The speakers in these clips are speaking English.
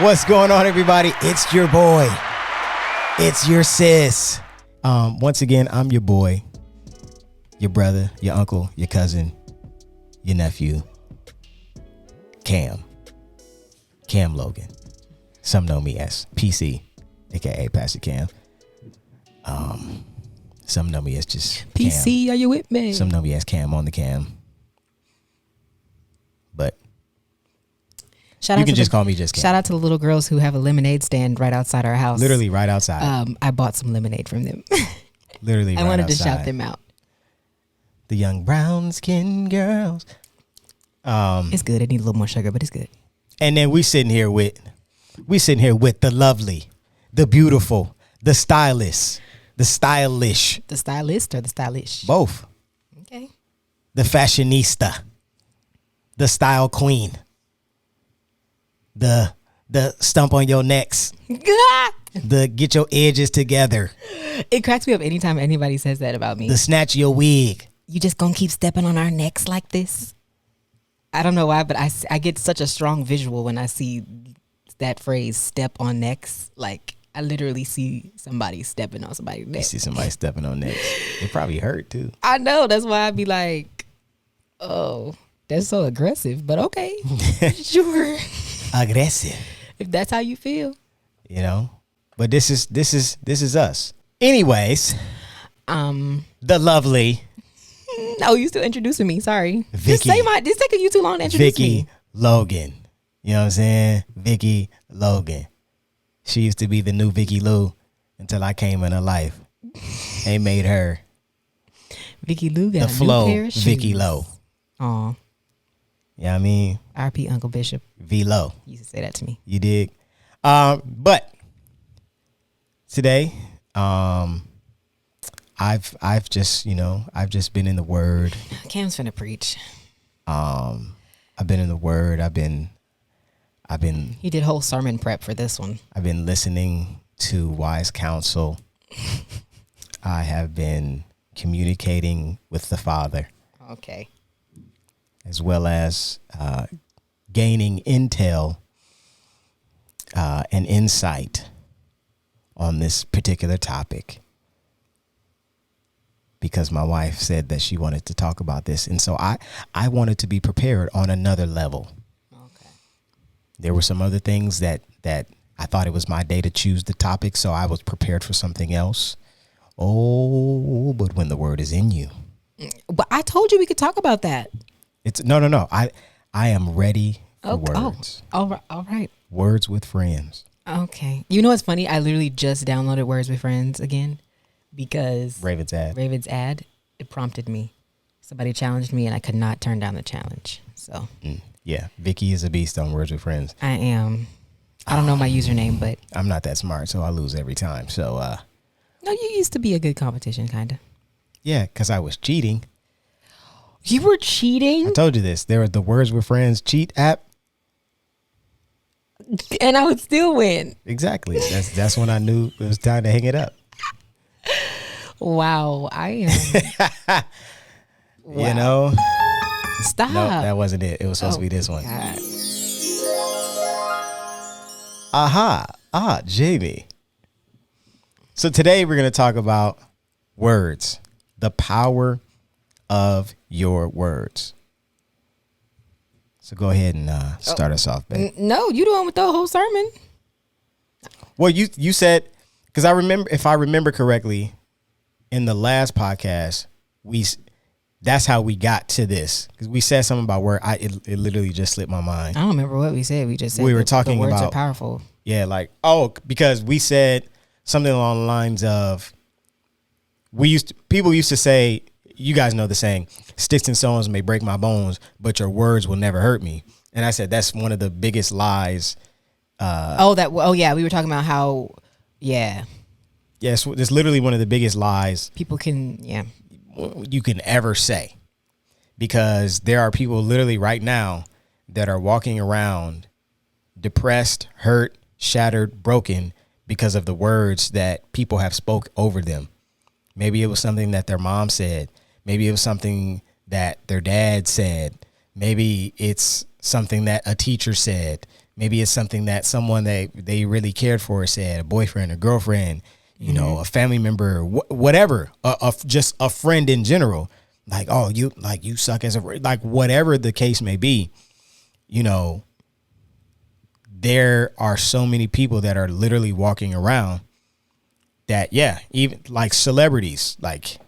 What's going on, everybody? It's your boy. It's your sis. Once again, I'm your boy, your brother, your uncle, your cousin, your nephew, Cam Logan. Some know me as PC, aka Pastor Cam. Some know me as just PC. Cam. Are you with me? Some know me as Cam on the cam. But you can just call me just Cam. Shout out to the little girls who have a lemonade stand right outside our house. Literally right outside. I bought some lemonade from them. Literally right outside. I wanted to shout them out. The young brown skin girls. It's good. I need a little more sugar, but it's good. And then we sitting here with the lovely, the beautiful, the stylish. The stylist or the stylish? Both. Okay. The fashionista. The style queen. The stump on your necks. The get your edges together. It cracks me up anytime anybody says that about me. The snatch your wig. You just gonna keep stepping on our necks like this? I don't know why, but I get such a strong visual when I see that phrase, step on necks. Like, I literally see somebody stepping on somebody's neck. You see somebody stepping on necks. It probably hurt too. I know. That's why I'd be like, oh, that's so aggressive. But okay, sure. Aggressive. If that's how you feel. You know? But this is us. Anyways, the lovely. Oh, you still introducing me. Sorry. Vicky. This taking you too long to introduce Vicky me. Logan. You know what I'm saying? Vicky Logan. She used to be the new Vicky Lou until I came in her life. They made her Vicky Lou got the a flow new pair of Vicky shoes. Low. Aw. You know what I mean? R.P. Uncle Bishop. V Low. He used to say that to me. You dig? But today, I've just been in the Word. Cam's finna preach. I've been in the Word. I've been He did whole sermon prep for this one. I've been listening to wise counsel. I have been communicating with the Father. Okay. As well as gaining intel and insight on this particular topic. Because my wife said that she wanted to talk about this. And so I wanted to be prepared on another level. Okay. There were some other things that I thought it was my day to choose the topic, so I was prepared for something else. Oh, but when the word is in you. But I told you we could talk about that. It's no. I am ready for words. Oh, all right. Words with friends. Okay. You know what's funny? I literally just downloaded Words with Friends again because Raven's ad. It prompted me. Somebody challenged me and I could not turn down the challenge. So yeah, Vicky is a beast on Words with Friends. I am. I don't know my username, but I'm not that smart, so I lose every time. So no, you used to be a good competition, kind of. Yeah, because I was cheating. You were cheating? I told you this. There was the Words with Friends cheat app. And I would still win. Exactly. That's when I knew it was time to hang it up. Wow. I am. Wow. You know? Stop. No, that wasn't it. It was supposed to be this one. God. Jamie. So today we're going to talk about words, the power of your words. So go ahead and start us off, babe. No, you doing with the whole sermon. Well, you said, because if I remember correctly, in the last podcast, that's how we got to this, because we said something about word. It literally just slipped my mind. I don't remember what we said. We just said we were talking the words about are powerful. Yeah, because we said something along the lines of people used to say, you guys know the saying, sticks and stones may break my bones, but your words will never hurt me. And I said that's one of the biggest lies. We were talking about how, yeah. Yes, it's literally one of the biggest lies People can, you can ever say, because there are people literally right now that are walking around depressed, hurt, shattered, broken because of the words that people have spoke over them. Maybe it was something that their mom said. Maybe it was something that their dad said. Maybe it's something that a teacher said. Maybe it's something that someone they really cared for said, a boyfriend, a girlfriend, you know, a family member, whatever, just a friend in general. Like, oh, you suck as a, like, whatever the case may be, you know, there are so many people that are literally walking around that, yeah, even like celebrities, like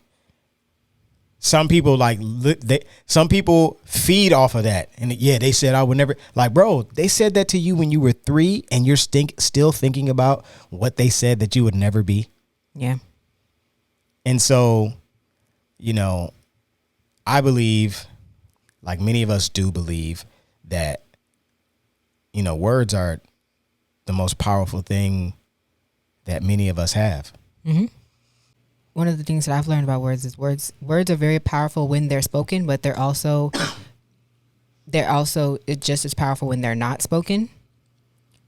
some people some people feed off of that. And yeah, they said I would never, like, bro, they said that to you when you were 3 and you're still thinking about what they said that you would never be. Yeah. And so, you know, I believe, like many of us do believe, that, you know, words are the most powerful thing that many of us have. Mm-hmm. One of the things that I've learned about words is words are very powerful when they're spoken, but they're also just as powerful when they're not spoken,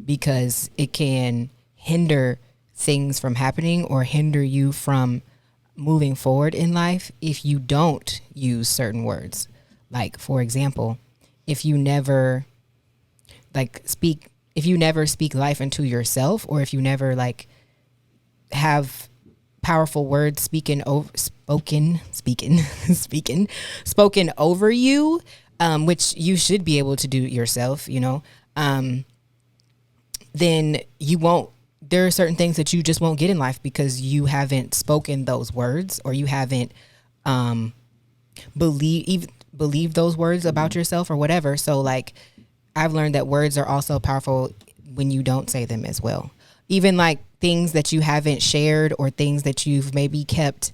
because it can hinder things from happening or hinder you from moving forward in life if you don't use certain words. Like, for example, if you never speak life into yourself, or if you never like have powerful words spoken over you, which you should be able to do yourself, you know, then you won't, there are certain things that you just won't get in life because you haven't spoken those words, or you haven't believed those words about yourself or whatever. So like, I've learned that words are also powerful when you don't say them as well. Even like things that you haven't shared, or things that you've maybe kept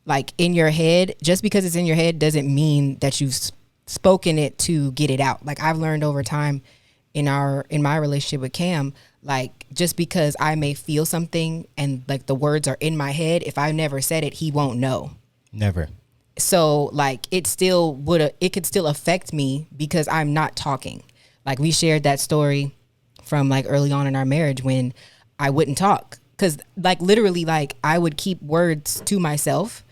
like in your head, just because it's in your head doesn't mean that you've spoken it to get it out. Like, I've learned over time in my relationship with Cam, like, just because I may feel something and like the words are in my head, if I never said it, he won't know. Never. So like, it could still affect me because I'm not talking. Like, we shared that story from like early on in our marriage when I wouldn't talk, because like literally, like, I would keep words to myself.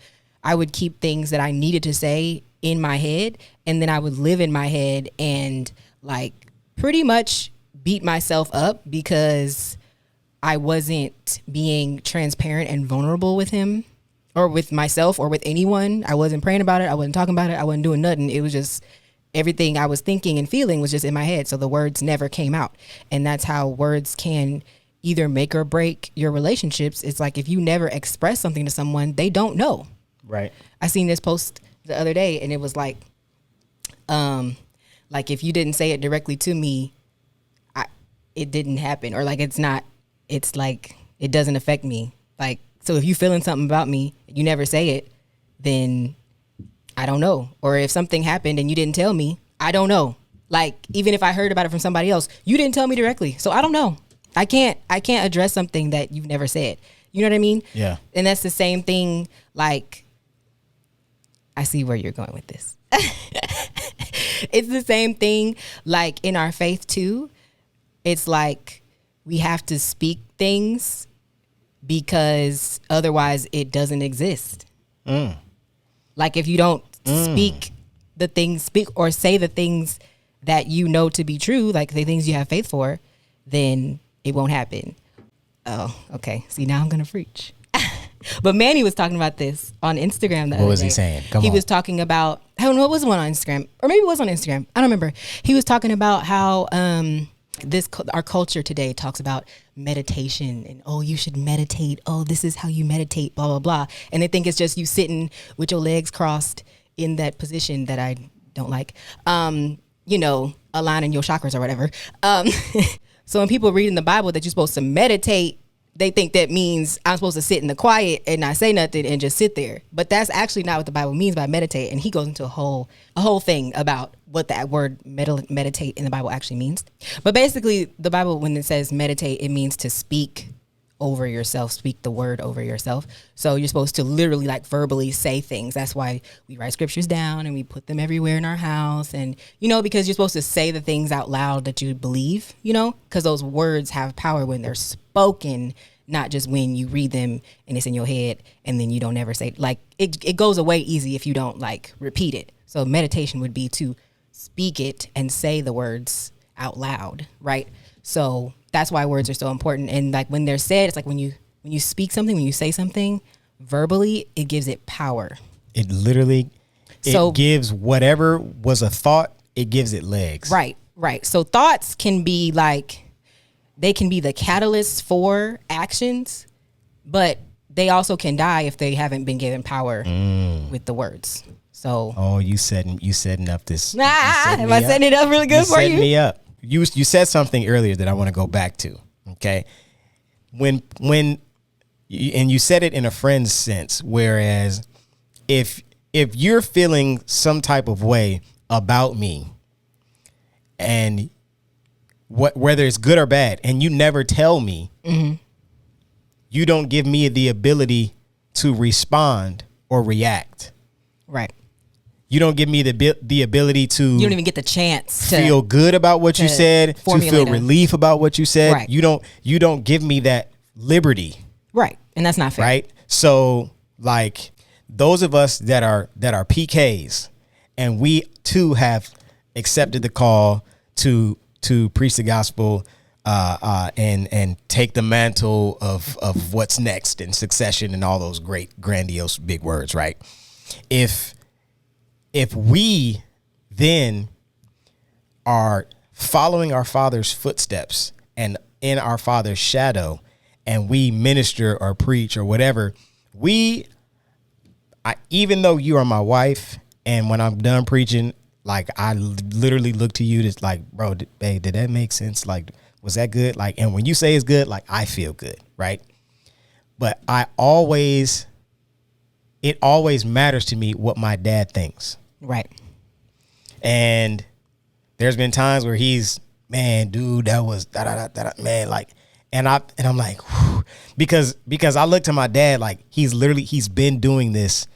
I would keep things that I needed to say in my head, and then I would live in my head and like pretty much beat myself up because I wasn't being transparent and vulnerable with him, or with myself, or with anyone. I wasn't praying about it. I wasn't talking about it. I wasn't doing nothing. It was just everything I was thinking and feeling was just in my head. So the words never came out. And that's how words can either make or break your relationships. It's like, if you never express something to someone, they don't know. Right. I seen this post the other day, and it was like if you didn't say it directly to me, it didn't happen. Or like, it's like, it doesn't affect me. Like, so if you feeling something about me, you never say it, then I don't know. Or if something happened and you didn't tell me, I don't know. Like, even if I heard about it from somebody else, you didn't tell me directly. So I don't know. I can't address something that you've never said. You know what I mean? Yeah. And that's the same thing. Like, I see where you're going with this. It's the same thing. Like, in our faith too, it's like we have to speak things because otherwise it doesn't exist. Like, if you don't speak or say the things that you know to be true, like the things you have faith for, then it won't happen. Oh, okay. See, now I'm going to preach. But Manny was talking about this on Instagram the other day. What was he saying? He was talking about, I don't know, it was one on Instagram, or maybe it was on Instagram. I don't remember. He was talking about how our culture today talks about meditation, and oh, you should meditate. Oh, this is how you meditate, blah, blah, blah. And they think it's just you sitting with your legs crossed in that position that I don't like, you know, aligning your chakras or whatever. So when people read in the Bible that you're supposed to meditate, they think that means I'm supposed to sit in the quiet and not say nothing and just sit there. But that's actually not what the Bible means by meditate. And he goes into a whole thing about what that word meditate in the Bible actually means. But basically, the Bible, when it says meditate, it means to speak over yourself, speak the word over yourself. So you're supposed to literally like verbally say things. That's why we write scriptures down and we put them everywhere in our house. And, you know, because you're supposed to say the things out loud that you believe, you know, because those words have power when they're spoken, not just when you read them and it's in your head and then you don't ever say, like, it goes away easy if you don't like repeat it. So meditation would be to speak it and say the words out loud, right? So that's why words are so important. And like when they're said, it's like when you speak something, when you say something verbally, it gives it power. It literally gives whatever was a thought, it gives it legs. Right. So thoughts can be like, they can be the catalyst for actions, but they also can die if they haven't been given power with the words. So you setting up this. Am I setting it up really good for you? Setting me up. You said something earlier that I want to go back to. Okay, when you said it in a friend's sense, whereas if you're feeling some type of way about me, and whether it's good or bad, and you never tell me, you don't give me the ability to respond or react. Right. You don't give me the ability to. You don't even get the chance to feel good about what you said, to feel relief about what you said. Right. You don't give me that liberty. Right. And that's not fair. Right. So like those of us that are PKs, and we too have accepted the call to preach the gospel and take the mantle of what's next and succession and all those great grandiose big words. Right. If we then are following our Father's footsteps and in our Father's shadow, and we minister or preach or whatever, even though you are my wife, and when I'm done preaching, like I literally look to you to like, bro, babe, did that make sense? Like, was that good? Like, and when you say it's good, like I feel good, right? But it always matters to me what my dad thinks. Right. And there's been times where he's, man, dude, that was man, like, and I'm like, whew, because I look to my dad, like he's been doing this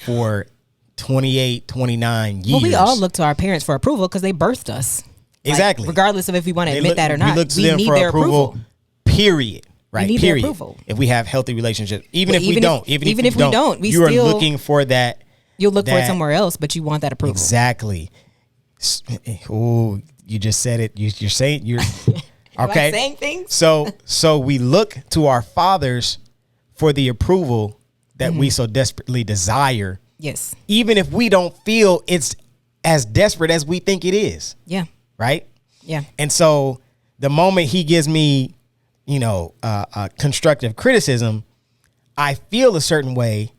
for 28, 29 years. Well, we all look to our parents for approval because they birthed us. Exactly. Like, regardless of if we want to admit that or not, we look to them need for their approval. Period. Right. We need period. their approval. If we have healthy relationships, even if we don't, you are looking for that. You'll look for it somewhere else, but you want that approval. Exactly. Oh, you just said it. You're saying you're okay. Saying things. So we look to our fathers for the approval that we so desperately desire. Yes. Even if we don't feel it's as desperate as we think it is. Yeah. Right. Yeah. And so the moment he gives me, constructive criticism, I feel a certain way.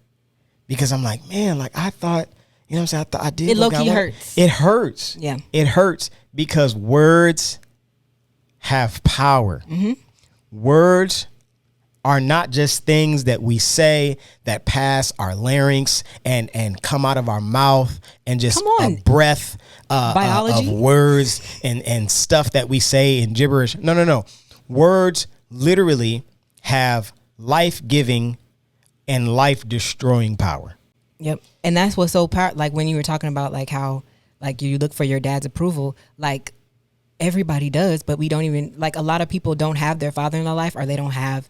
Because I'm like, man, like I thought, you know what I'm saying? I thought I did. It low-key hurts. It hurts. Yeah. It hurts because words have power. Words are not just things that we say that pass our larynx and come out of our mouth and just a breath of words and stuff that we say in gibberish. No. Words literally have life-giving and life-destroying power. Yep. And that's what's so powerful. Like when you were talking about like how like you look for your dad's approval, like everybody does, but we don't even, like a lot of people don't have their father in their life, or they don't have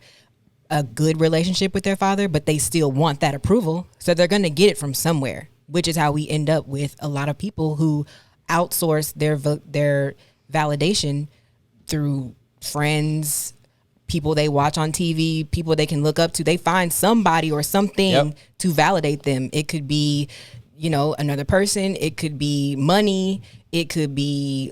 a good relationship with their father, but they still want that approval. So they're going to get it from somewhere, which is how we end up with a lot of people who outsource their validation through friends, people they watch on TV, people they can look up to. They find somebody or something to validate them. It could be, another person. It could be money. It could be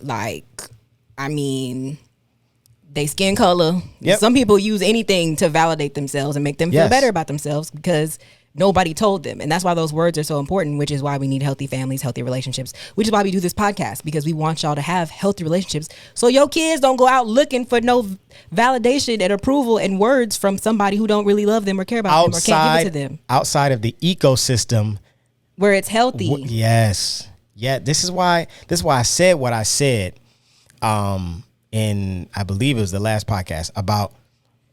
they skin color. Yep. Some people use anything to validate themselves and make them feel better about themselves because nobody told them. And that's why those words are so important, which is why we need healthy families, healthy relationships, which is why we do this podcast, because we want y'all to have healthy relationships. So your kids don't go out looking for no validation and approval and words from somebody who don't really love them or care about them or can't give it to them. Outside of the ecosystem. Where it's healthy. Yes. Yeah. This is why I said what I said. And I believe it was the last podcast about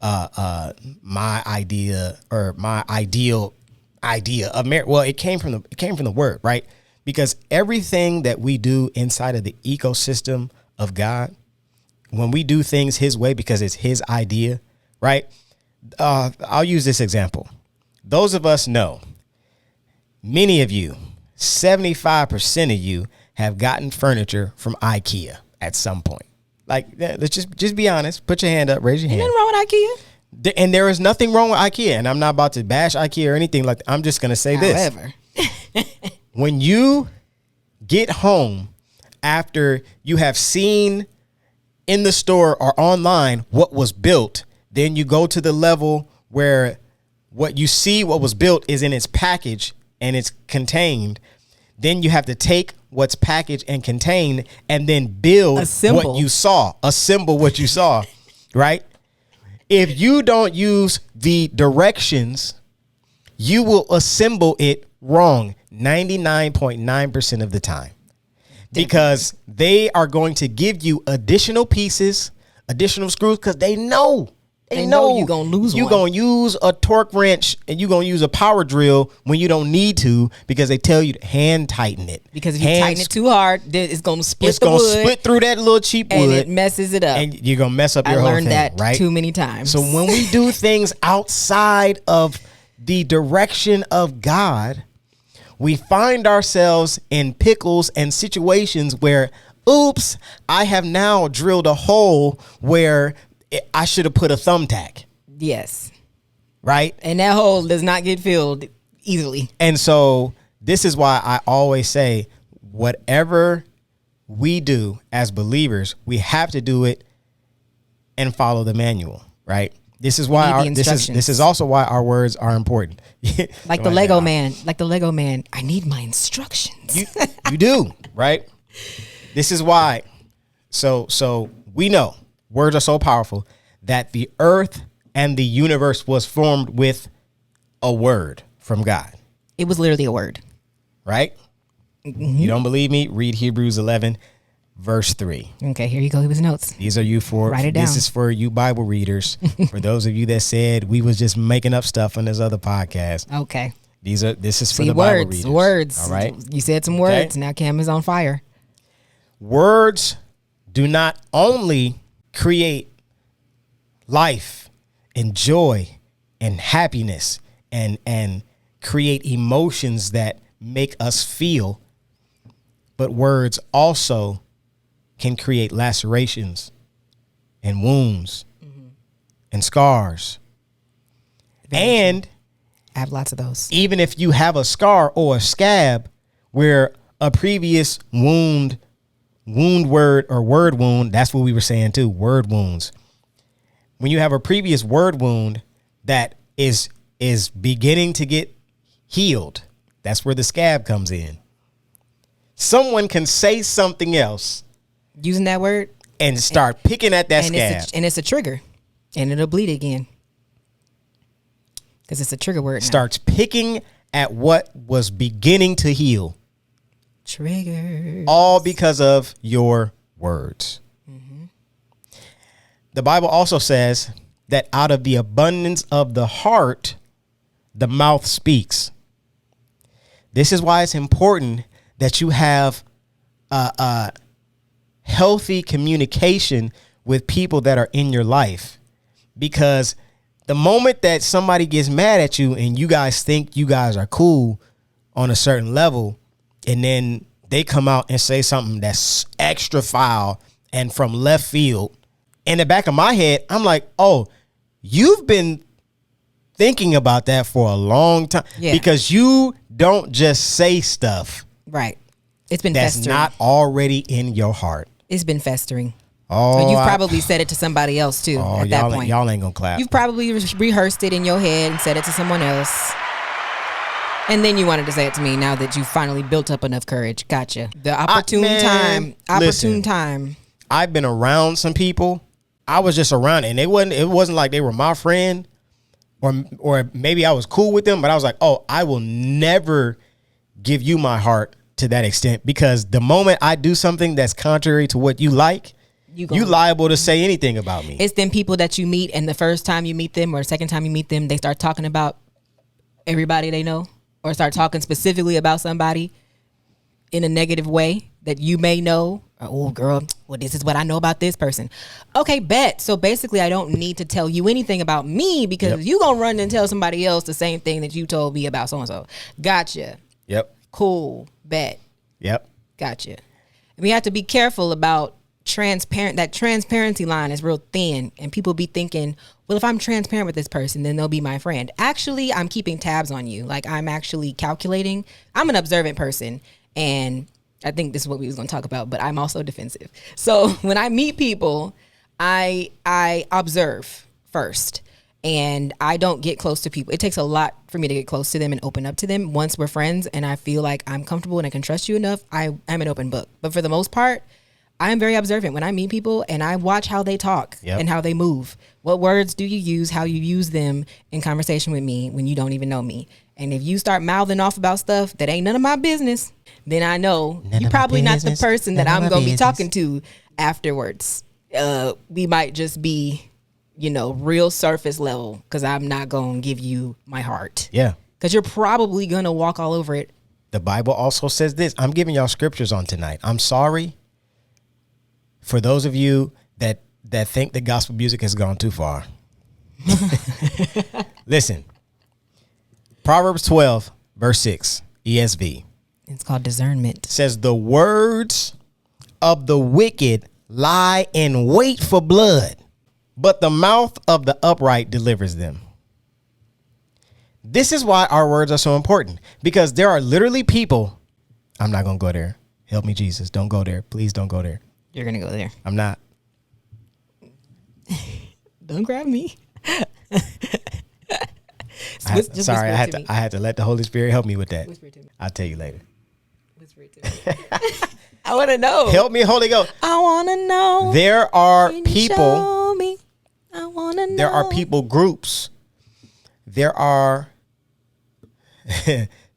my idea or my ideal idea of marriage. Well, it came from the word, right? Because everything that we do inside of the ecosystem of God, when we do things his way because it's his idea, right? I'll use this example. Those of us know, many of you, 75% of you have gotten furniture from IKEA at some point? Like, let's just be honest. Put your hand up. Raise your hand. Ain't nothing wrong with IKEA. And there is nothing wrong with IKEA. And I'm not about to bash IKEA or anything like that. I'm just going to say this. However, When you get home after you have seen in the store or online what was built, then you go to the level where what you see what was built is in its package and it's contained. Then you have to take what's packaged and contained and then build what you saw, assemble what you saw, right? If you don't use the directions, you will assemble it wrong 99.9% of the time, because they are going to give you additional pieces, additional screws, because they know you're going to lose You're going to use a torque wrench and you're going to use a power drill when you don't need to, because they tell you to hand tighten it. Because if you tighten it too hard, then it's going to split it's going to split through that little cheap wood. And it messes it up. And you're going to mess up your whole thing, right? I learned that too many times. So when we do things outside of the direction of God, we find ourselves in pickles and situations where, oops, I have now drilled a hole where I should have put a thumbtack. Yes. Right? And that hole does not get filled easily. And so this is why I always say, whatever we do as believers, we have to do it and follow the manual, right? This is why this is also why our words are important. Like the Lego man. Like the Lego man. I need my instructions. You do, right? This is why. So we know words are so powerful that the earth and the universe was formed with a word from God. It was literally a word. Right? Mm-hmm. You don't believe me? Read Hebrews 11. Verse 3. Okay, here you go. Here was notes. These are you for. Write it down. This is for you Bible readers. For those of you that said we was just making up stuff on this other podcast. Okay. This is for the Bible readers. Words. All right. You said some words. Okay. Now Cam is on fire. Words do not only create life and joy and happiness and create emotions that make us feel, but words also can create lacerations and wounds and scars. And I have lots of those. Even if you have a scar or a scab where a previous wound word or word wound, that's what we were saying too, word wounds. When you have a previous word wound that is beginning to get healed, that's where the scab comes in. Someone can say something else using that word and start picking at that scab. It's a trigger, and it'll bleed again because it's a trigger word now. Starts picking at what was beginning to heal. Triggers. All because of your words. Mm-hmm. The Bible also says that out of the abundance of the heart, the mouth speaks. This is why it's important that you have healthy communication with people that are in your life, because the moment that somebody gets mad at you and you guys think you guys are cool on a certain level, and then they come out and say something that's extra foul and from left field, in the back of my head, I'm like, oh, you've been thinking about that for a long time, because you don't just say stuff. Right. It's been that's festering. Not already in your heart. It's been festering. Oh, and you've probably said it to somebody else too. At that point, y'all ain't gonna clap. You've probably rehearsed it in your head and said it to someone else, and then you wanted to say it to me. Now that you finally built up enough courage, gotcha. The opportune time. I've been around some people. I was just around it, and it wasn't like they were my friend, or maybe I was cool with them, but I was like, oh, I will never give you my heart to that extent, because the moment I do something that's contrary to what you like, you liable to say anything about me. It's them people that you meet, and the first time you meet them or the second time you meet them, they start talking about everybody they know, or start talking specifically about somebody in a negative way that you may know. Oh, girl, well, this is what I know about this person. Okay, bet. So basically, I don't need to tell you anything about me, because you gonna run and tell somebody else the same thing that you told me about so and so. Gotcha. Yep. Cool. Bet. Yep. Gotcha. We have to be careful about that transparency line is real thin, and people be thinking, well, if I'm transparent with this person, then they'll be my friend. Actually, I'm keeping tabs on you. Like, I'm actually calculating. I'm an observant person, and I think this is what we was going to talk about, but I'm also defensive. So when I meet people, I observe first, and I don't get close to people. It takes a lot for me to get close to them and open up to them. Once we're friends and I feel like I'm comfortable and I can trust you enough, I'm an open book. But for the most part, I am very observant when I meet people, and I watch how they talk and how they move. What words do you use, how you use them in conversation with me when you don't even know me. And if you start mouthing off about stuff that ain't none of my business, then I know you're probably not the person that I'm going to be talking to afterwards. We might just be, real surface level, because I'm not going to give you my heart. Yeah. Because you're probably going to walk all over it. The Bible also says this. I'm giving y'all scriptures on tonight. I'm sorry for those of you that think the gospel music has gone too far. Listen, Proverbs 12, verse 6, ESV. It's called discernment. Says, the words of the wicked lie in wait for blood, but the mouth of the upright delivers them. This is why our words are so important, because there are literally people. I'm not going to go there. Help me, Jesus. Don't go there. Please don't go there. You're going to go there. I'm not. Don't grab me. Sorry, I had to let the Holy Spirit help me with that. Whisper it to me. I'll tell you later. Whisper it to me. I want to know. Help me, Holy Ghost. I want to know. There are Can you people. show me? I want to know. There are people groups. There are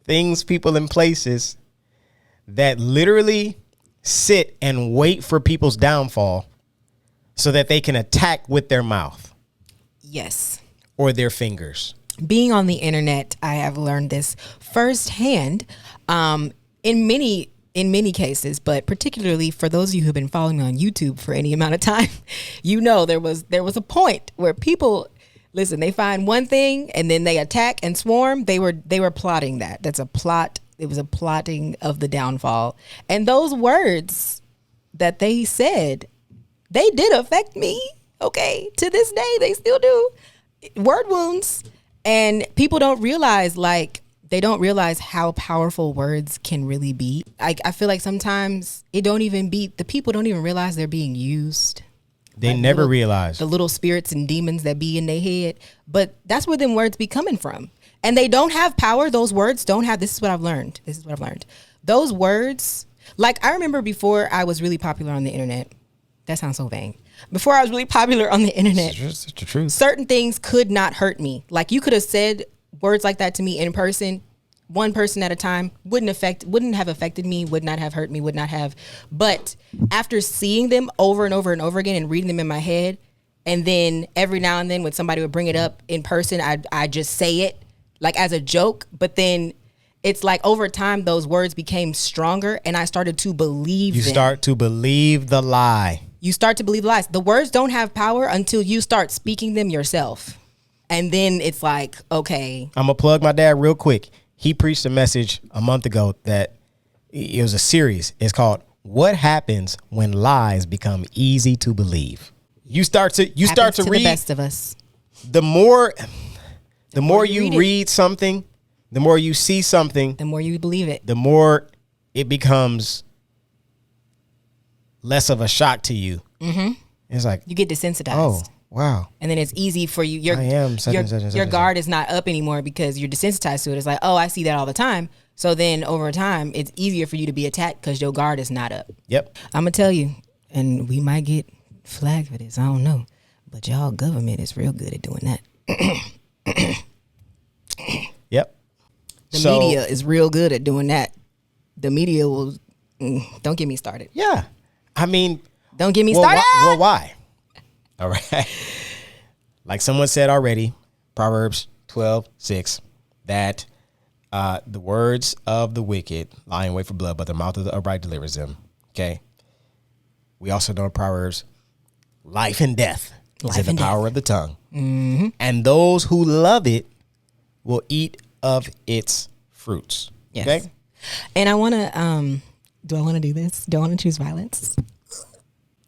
things, people, and places that literally sit and wait for people's downfall so that they can attack with their mouth. Yes. Or their fingers. Being on the internet, I have learned this firsthand in many cases, but particularly for those of you who've been following me on YouTube for any amount of time, there was a point where people, listen, they find one thing and then they attack and swarm. They were plotting that. That's a plot. It was a plotting of the downfall. And those words that they said, they did affect me. Okay. To this day, they still do. Word wounds. And people don't realize, how powerful words can really be. I feel like sometimes the people don't even realize they're being used. They never realize. The little spirits and demons that be in their head. But that's where them words be coming from. And they don't have power. Those words don't have, this is what I've learned. Those words, like I remember before I was really popular on the internet. That sounds so vain. Before I was really popular on the internet, it's the truth. Certain things could not hurt me. Like you could have said words like that to me in person, one person at a time, wouldn't have affected me, would not have hurt me, would not have. But after seeing them over and over and over again and reading them in my head, and then every now and then when somebody would bring it up in person, I just say it like as a joke. But then it's like over time, those words became stronger and I started to believe them. You start to believe the lie. You start to believe lies. The words don't have power until you start speaking them yourself. And then it's like, okay. I'm going to plug my dad real quick. He preached a message a month ago that it was a series. It's called What Happens When Lies Become Easy to Believe. You start to read the best of us. The more you read something, the more you see something, the more you believe it. The more it becomes less of a shock to you. Mm-hmm. It's like you get desensitized. Oh, wow. And then it's easy for you. Your guard is not up anymore because you're desensitized to it. It's like, oh, I see that all the time. So then over time, it's easier for you to be attacked because your guard is not up. Yep. I'm going to tell you, and we might get flagged for this. I don't know. But y'all government is real good at doing that. Yep. The media is real good at doing that. The media will, don't get me started. Yeah. I mean, don't get me started. Why? All right. Like someone said already, Proverbs 12:6, that the words of the wicked lie in wait for blood, but the mouth of the upright delivers them. Okay. We also know in Proverbs, life and death is in the power of the tongue. Mm-hmm. And those who love it will eat of its fruits. Yes. Okay. And I want to Do I want to do this? Do I want to choose violence?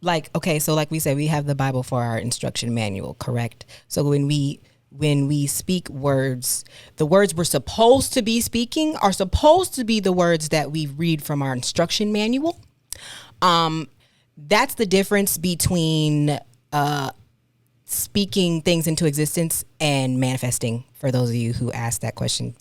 Like, okay, so like we said, we have the Bible for our instruction manual, correct? So when we speak words, the words we're supposed to be speaking are supposed to be the words that we read from our instruction manual. That's the difference between speaking things into existence and manifesting, for those of you who asked that question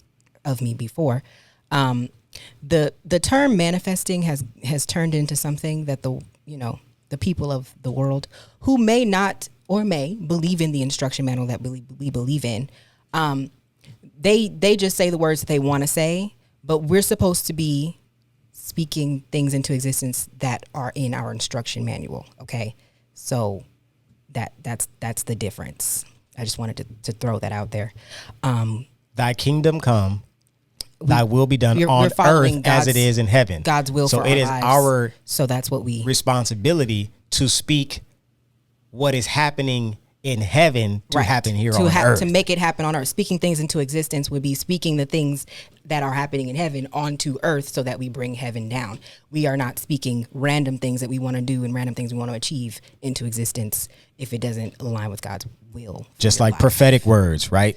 of me before. The term manifesting has turned into something that the people of the world who may not or may believe in the instruction manual that we believe in, they just say the words that they want to say, but we're supposed to be speaking things into existence that are in our instruction manual. Okay, so that's the difference. I just wanted to throw that out there. Thy kingdom come, thy will be done on earth as it is in heaven. God's will for our lives. So it is our so that's what we responsibility to speak what is happening in heaven to happen here on earth. To make it happen on earth. Speaking things into existence would be speaking the things that are happening in heaven onto earth so that we bring heaven down. We are not speaking random things that we want to do and random things we want to achieve into existence if it doesn't align with God's will. Just like prophetic words, right?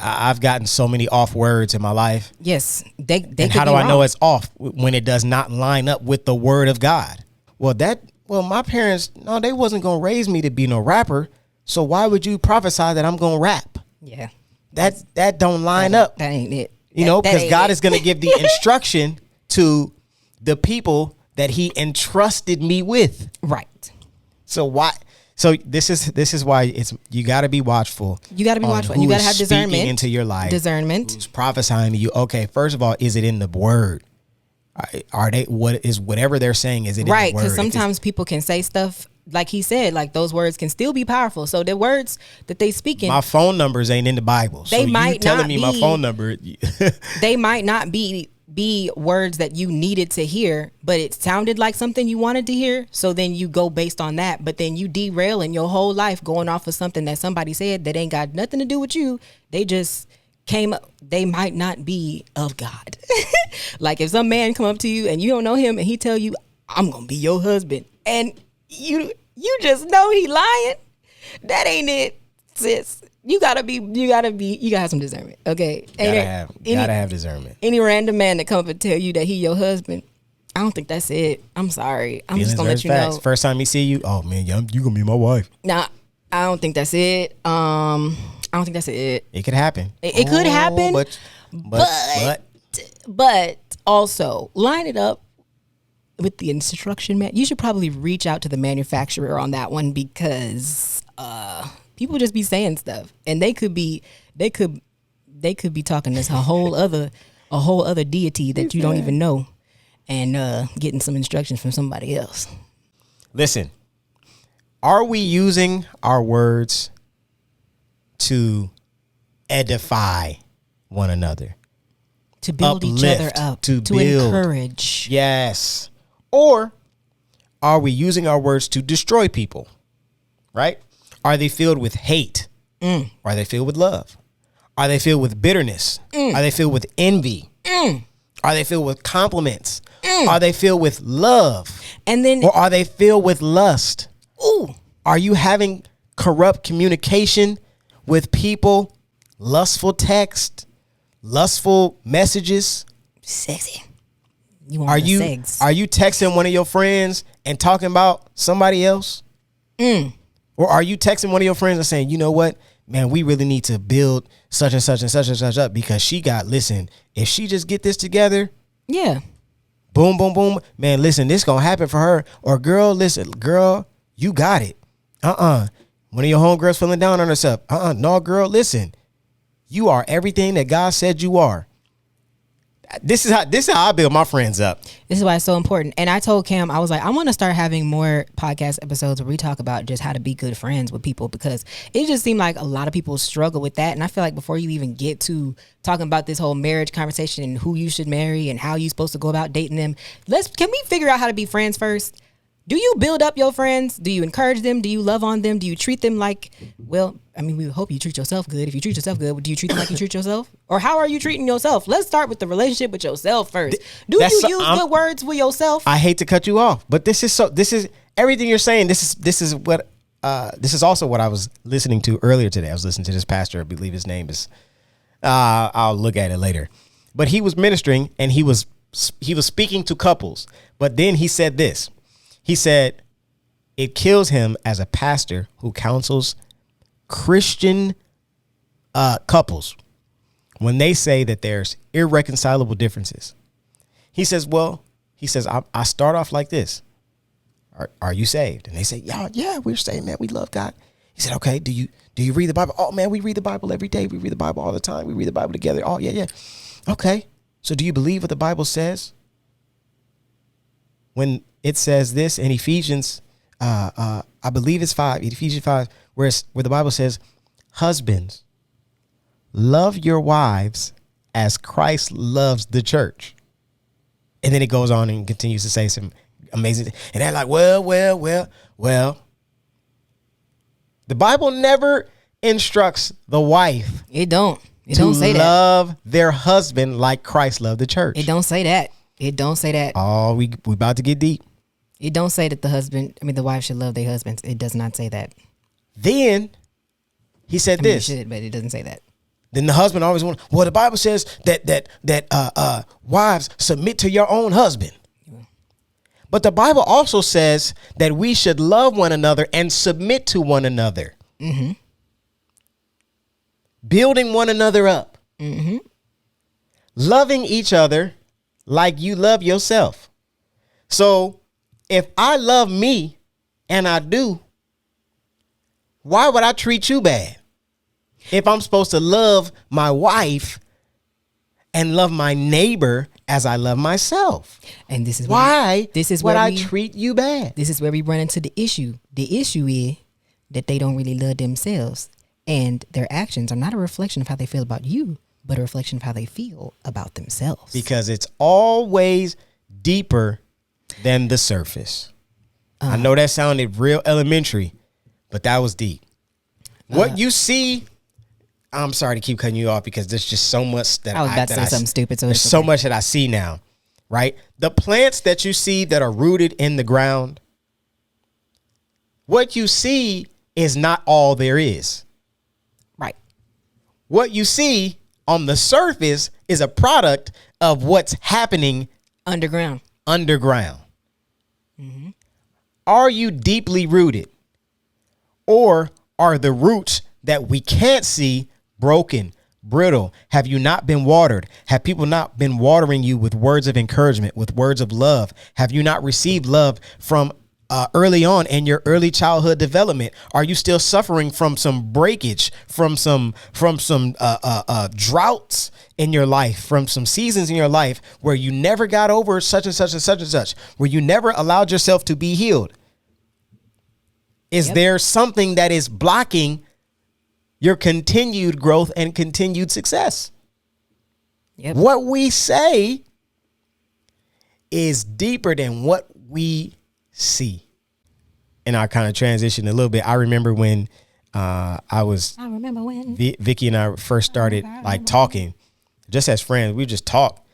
I've gotten so many off words in my life. Yes. They and how do I know it's off when it does not line up with the word of God? Well, my parents, no, they wasn't going to raise me to be no rapper. So why would you prophesy that I'm going to rap? Yeah. That don't line up. That ain't it. Because God is going to give the instruction to the people that he entrusted me with. Right. So why? So this is why you got to be watchful. You got to be watchful. And you got to have discernment into your life. Discernment. Who's prophesying to you? Okay, first of all, is it in the word? Are they whatever they're saying? Is it right? In the word? Because sometimes people can say stuff like he said, like those words can still be powerful. So the words that they speak in, my phone numbers ain't in the Bible. They so might you telling me not my phone number. They might not be words that you needed to hear, but it sounded like something you wanted to hear. So then you go based on that, but then you derail in your whole life going off of something that somebody said that ain't got nothing to do with you. They just came up. They might not be of God. Like if some man come up to you and you don't know him and he tell you, I'm gonna be your husband, and you just know he lying, that ain't it, sis. You gotta have some discernment. Okay. Gotta have discernment. Any random man that come up and tell you that he your husband, I don't think that's it. I'm sorry. I'm just gonna let you know. First time he see you, oh man, you gonna be my wife. Nah, I don't think that's it. I don't think that's it. It could happen. It could happen. But also line it up with the instruction man. You should probably reach out to the manufacturer on that one, because people just be saying stuff and they could be talking this a whole other deity that you don't even know, and getting some instructions from somebody else. Listen, are we using our words to edify one another, to build each other up, to encourage? Yes. Or are we using our words to destroy people? Right? Are they filled with hate? Are they filled with love? Are they filled with bitterness? Are they filled with envy? Are they filled with compliments? Are they filled with love? And then, or are they filled with lust? Ooh. Are you having corrupt communication with people? Lustful text, messages? Sexy. Are you texting one of your friends and talking about somebody else? Or are you texting one of your friends and saying, you know what, man, we really need to build such and such and such and such up because if she just get this together, yeah, boom, boom, boom, man, listen, this gonna happen for her. Or girl, listen, girl, you got it. One of your homegirls feeling down on herself. No, girl, listen, you are everything that God said you are. This is how I build my friends up. This is why it's so important. And I told Cam, I was like, I want to start having more podcast episodes where we talk about just how to be good friends with people, because it just seemed like a lot of people struggle with that. And I feel like before you even get to talking about this whole marriage conversation and who you should marry and how you're supposed to go about dating them, can we figure out how to be friends first? Do you build up your friends? Do you encourage them? Do you love on them? Do you treat them like, well, I mean, we hope you treat yourself good. If you treat yourself good, do you treat them like you treat yourself? Or how are you treating yourself? Let's start with the relationship with yourself first. Do you use good words with yourself? I hate to cut you off, but this is everything you're saying. This is also what I was listening to earlier today. I was listening to this pastor. I believe his name is, I'll look at it later, but he was ministering and he was speaking to couples, but then he said this. He said, it kills him as a pastor who counsels Christian couples when they say that there's irreconcilable differences. He says, I start off like this. Are you saved? And they say, yeah, we're saved, man. We love God. He said, okay, do you read the Bible? Oh, man, we read the Bible every day. We read the Bible all the time. We read the Bible together. Oh, yeah. Okay, so do you believe what the Bible says? When it says this in Ephesians, I believe it's Ephesians 5, where the Bible says, husbands, love your wives as Christ loves the church. And then it goes on and continues to say some amazing, and they're like, well. The Bible never instructs the wife. It don't say that. Love their husband like Christ loved the church. It don't say that. It don't say that. Oh, we about to get deep. It don't say that the wife should love their husbands. It does not say that. Then he said this. It should, but it doesn't say that. Then the husband always wants, well, the Bible says that wives submit to your own husband. Yeah. But the Bible also says that we should love one another and submit to one another. Mm-hmm. Building one another up. Mm-hmm. Loving each other like you love yourself. So if I love me, and I do, why would I treat you bad? If I'm supposed to love my wife and love my neighbor as I love myself. And this is why would I treat you bad? This is where we run into the issue. The issue is that they don't really love themselves, and their actions are not a reflection of how they feel about you, but a reflection of how they feel about themselves. Because it's always deeper than the surface. I know that sounded real elementary, but that was deep. What you see, I'm sorry to keep cutting you off because there's just so much that I was about to say something stupid. So there's so much that I see now, right? The plants that you see that are rooted in the ground, what you see is not all there is. Right. What you see on the surface is a product of what's happening underground. Mm-hmm. Are you deeply rooted, or are the roots that we can't see broken, brittle? Have you not been watered? Have people not been watering you with words of encouragement, with words of love? Have you not received love from early on in your early childhood development? Are you still suffering from some breakage, from some droughts in your life, from some seasons in your life where you never got over such and such and such and such, where you never allowed yourself to be healed? Is there something that is blocking your continued growth and continued success? Yep. What we say is deeper than what we see. And I kind of transitioned a little bit. I remember when Vicky and I first started like talking, just as friends. We just talk,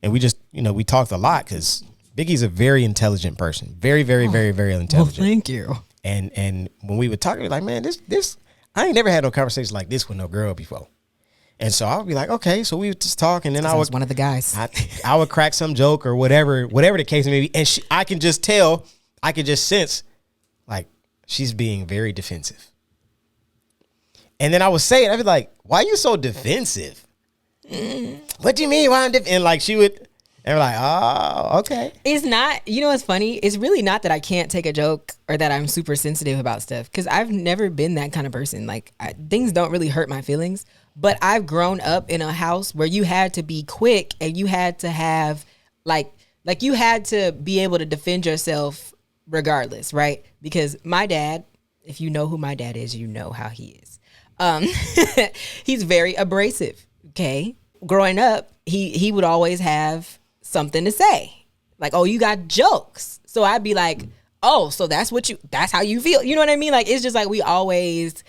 and we just, we talked a lot because Vicky's a very intelligent person, very, very, very, very intelligent. Well, thank you. And when we would talk, we were like, man, this I ain't never had no conversation like this with no girl before. And so I would be like, okay, so we would just talk, and then I was one of the guys. I would crack some joke or whatever the case may be, and I can just tell, I can just sense, like, she's being very defensive. And then I would say it, I'd be like, why are you so defensive? What do you mean? Why I'm defensive? And like, she would, and we're like, oh, okay. It's not, what's funny? It's really not that I can't take a joke or that I'm super sensitive about stuff, because I've never been that kind of person. Like, things don't really hurt my feelings, but I've grown up in a house where you had to be quick, and you had to have, like you had to be able to defend yourself regardless, right? Because my dad, if you know who my dad is, you know how he is. He's very abrasive, okay? Growing up, he would always have something to say. Like, oh, you got jokes. So I'd be like, oh, so that's how you feel. You know what I mean? Like, it's just like we always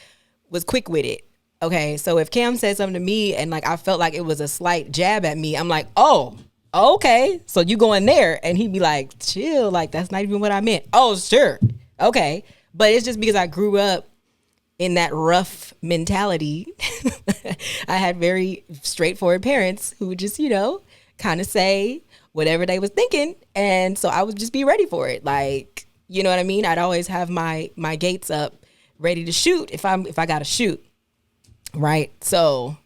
was quick with it. Okay, so if Cam said something to me and like I felt like it was a slight jab at me, I'm like, oh, okay, so you go in there, and he'd be like, chill, like that's not even what I meant. Oh, sure, okay, but it's just because I grew up in that rough mentality. I had very straightforward parents who would just, kind of say whatever they was thinking, and so I would just be ready for it. Like, you know what I mean? I'd always have my gates up, ready to shoot if I got to shoot. Right. So,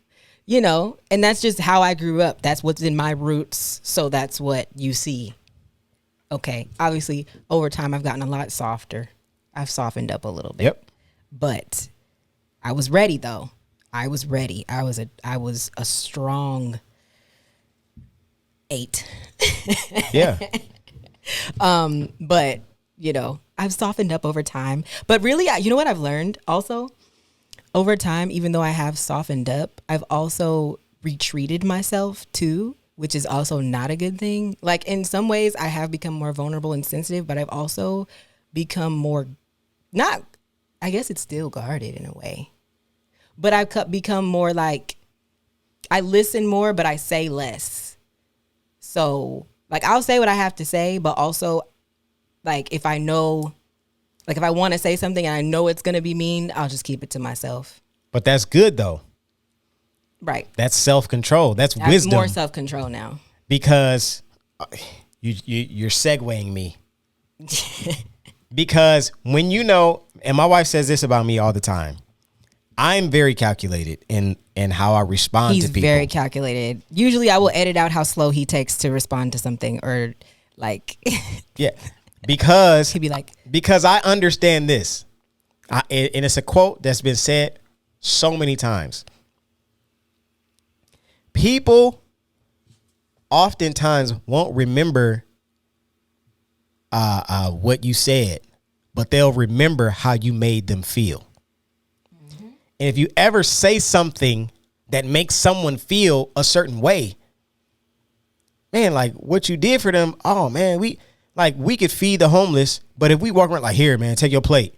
and that's just how I grew up. That's what's in my roots. So that's what you see. Okay. Obviously, over time, I've gotten a lot softer. I've softened up a little bit. Yep. But I was ready, though. I was ready. I was a strong 8. Yeah. But, I've softened up over time. But really, you know what I've learned also? Over time, even though I have softened up, I've also retreated myself too, which is also not a good thing. Like, in some ways, I have become more vulnerable and sensitive, but I've also become more, I guess it's still guarded in a way. But I've become more like, I listen more, but I say less. So, like, I'll say what I have to say, but also, like, if I know... Like, if I want to say something and I know it's going to be mean, I'll just keep it to myself. But that's good, though. Right. That's self-control. That's wisdom. More self-control now. Because you're segueing me. Because when and my wife says this about me all the time, I'm very calculated in how I respond to people. He's very calculated. Usually I will edit out how slow he takes to respond to something, or like... Yeah. Because he'd be like, because I understand this, and it's a quote that's been said so many times. People oftentimes won't remember what you said, but they'll remember how you made them feel. Mm-hmm. And if you ever say something that makes someone feel a certain way, man, like what you did for them, oh man, we could feed the homeless, but if we walk around like, here, man, take your plate.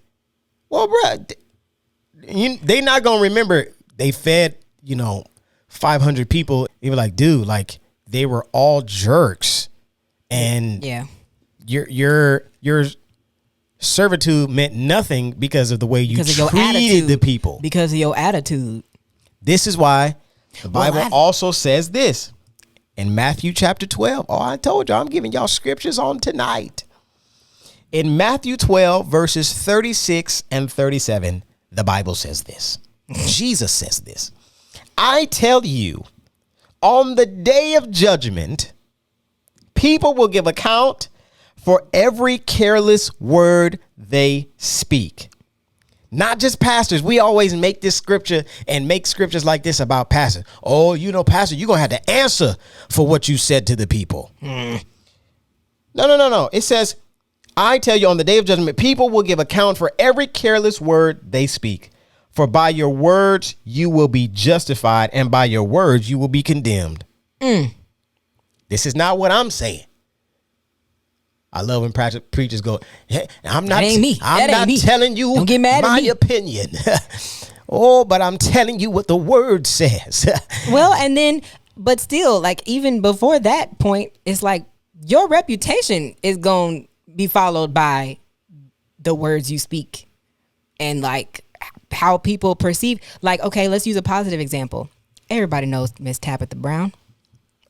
Well, bro, they not going to remember they fed, 500 people. They were like, dude, like they were all jerks. And yeah, your servitude meant nothing because of the way you treated the people. Because of your attitude. This is why the Bible also says this. In Matthew chapter 12, I told you, I'm giving y'all scriptures on tonight. In Matthew 12, verses 36 and 37, the Bible says this. Jesus says this. I tell you, on the day of judgment, people will give account for every careless word they speak. Not just pastors. We always make this scripture and make scriptures like this about pastors. Oh, pastor, you're going to have to answer for what you said to the people. No. It says, I tell you, on the day of judgment, people will give account for every careless word they speak. For by your words, you will be justified, and by your words, you will be condemned. This is not what I'm saying. I love when preachers go, hey, I'm not telling you Don't get mad my at me. opinion. Oh, but I'm telling you what the word says. Well, and then, but still, like, even before that point, it's like your reputation is going to be followed by the words you speak and like how people perceive. Like, okay, let's use a positive example. Everybody knows Miss Tabitha Brown.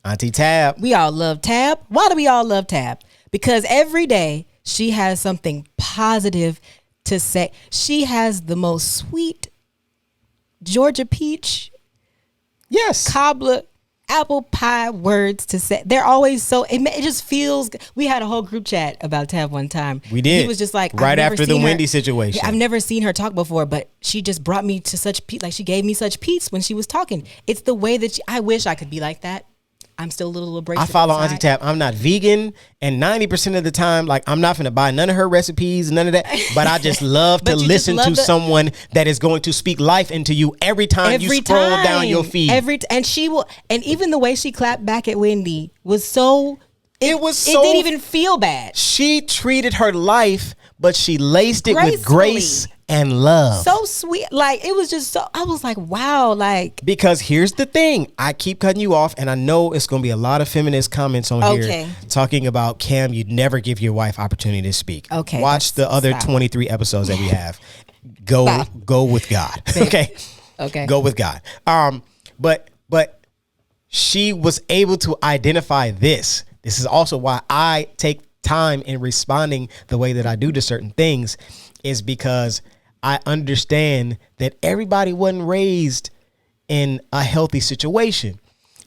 Auntie Tab. We all love Tab. Why do we all love Tab? Because every day she has something positive to say. She has the most sweet Georgia peach, yes, cobbler, apple pie words to say. They're always so, it just feels, we had a whole group chat about Tab one time. We did. He was just like, right after the Wendy situation. I've never seen her talk before, but she just brought me to such peace. Like, she gave me such peace when she was talking. It's the way that I wish I could be like that. I'm still a little abrasive. I follow Auntie Tab. I'm not vegan, and 90% of the time, like, I'm not going to buy none of her recipes, none of that. But I just love to listen to someone that is going to speak life into you every time you scroll down your feed. And she will, and even the way she clapped back at Wendy was so. It didn't even feel bad. She treated her life but she laced it with grace and love. So sweet. Like, it was just so, I was like, wow. Like, because here's the thing. I keep cutting you off, and I know it's going to be a lot of feminist comments on here talking about, Cam, you'd never give your wife opportunity to speak. Okay. Watch the other 23 episodes that we have. Go with God. Okay. Okay. Go with God. But she was able to identify this. This is also why I take time in responding the way that I do to certain things, is because I understand that everybody wasn't raised in a healthy situation.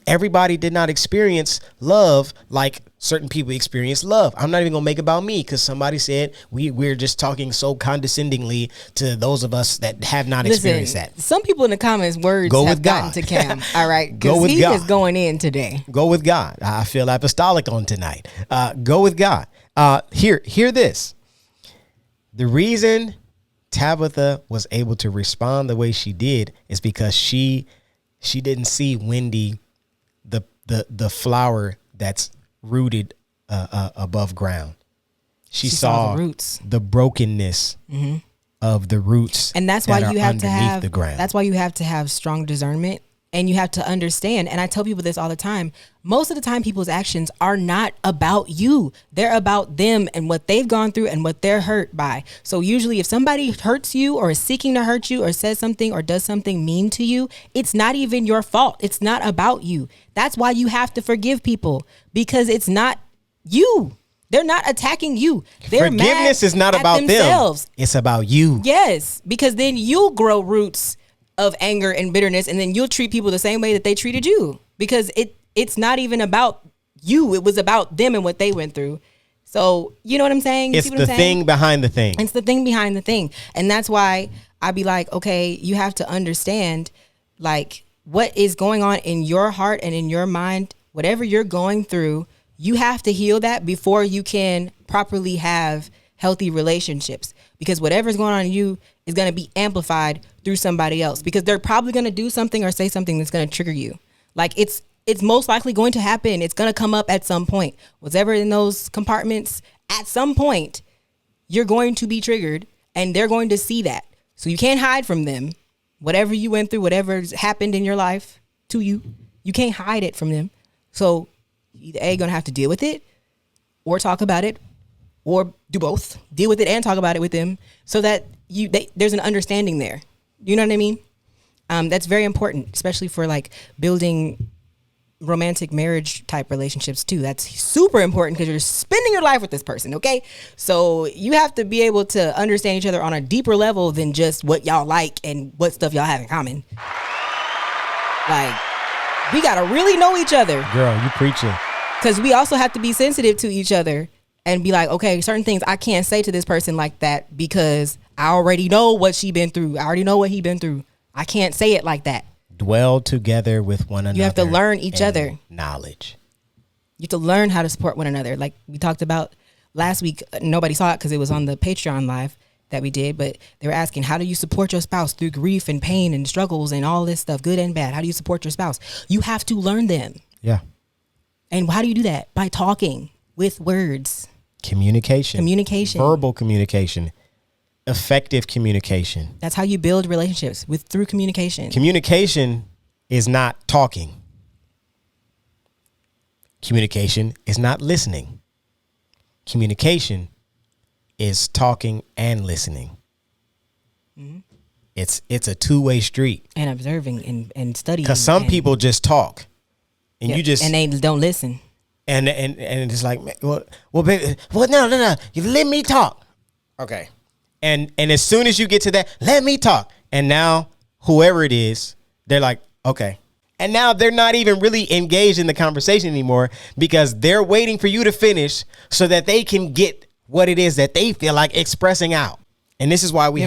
Everybody did not experience love like certain people experience love. I'm not even gonna make it about me, because somebody said we're just talking so condescendingly to those of us that have not experienced that. Some people in the comments words have gotten to Cam. All right, go with he God. Is going in today. Go with God. I feel apostolic on tonight. Go with God. Hear this. The reason Tabitha was able to respond the way she did is because she didn't see Wendy, the flower that's rooted above ground. She saw the roots, the brokenness of the roots, and that's why you have to have the ground. That's why you have to have strong discernment, and you have to understand. And I tell people this all the time. Most of the time, people's actions are not about you. They're about them and what they've gone through and what they're hurt by. So usually if somebody hurts you or is seeking to hurt you or says something or does something mean to you, it's not even your fault. It's not about you. That's why you have to forgive people, because it's not you. They're not attacking you. Forgiveness is not about themselves. It's about you. Yes, because then you'll grow roots of anger and bitterness, and then you'll treat people the same way that they treated you, because it's not even about you. It was about them and what they went through. So you know what I'm saying? It's the thing behind the thing. It's the thing behind the thing. And that's why I'd be like, okay, you have to understand like what is going on in your heart and in your mind, whatever you're going through, you have to heal that before you can properly have healthy relationships, because whatever's going on in you is going to be amplified through somebody else, because they're probably going to do something or say something that's going to trigger you. Like it's most likely going to happen. It's going to come up at some point. Whatever in those compartments, at some point, you're going to be triggered, and they're going to see that. So you can't hide from them. Whatever you went through, whatever's happened in your life to you, you can't hide it from them. So either A, going to have to deal with it, or talk about it, or do both. Deal with it and talk about it with them, so that there's an understanding there. You know what I mean? That's very important, especially for like building romantic marriage type relationships too. That's super important, because you're spending your life with this person. Okay. So you have to be able to understand each other on a deeper level than just what y'all like and what stuff y'all have in common. Like, we got to really know each other. Girl, you preaching. Because we also have to be sensitive to each other and be like, okay, certain things I can't say to this person like that, because I already know what she been through. I already know what he been through. I can't say it like that. Dwell together with one another. You have to learn each other. Knowledge. You have to learn how to support one another. Like we talked about last week. Nobody saw it because it was on the Patreon live that we did, but they were asking, how do you support your spouse through grief and pain and struggles and all this stuff, good and bad? How do you support your spouse? You have to learn them. Yeah. And how do you do that? By talking with words. Communication. Verbal communication. Effective communication. That's how you build relationships, through communication. Communication is not talking. Communication is not listening. Communication is talking and listening. Mm-hmm. It's a two-way street. And observing and studying. Because some people just talk, and you just and they don't listen. And it's like, well, baby, no, you let me talk. Okay. And as soon as you get to that, let me talk. And now whoever it is, they're like, okay. And now they're not even really engaged in the conversation anymore, because they're waiting for you to finish so that they can get what it is that they feel like expressing out. And this is why we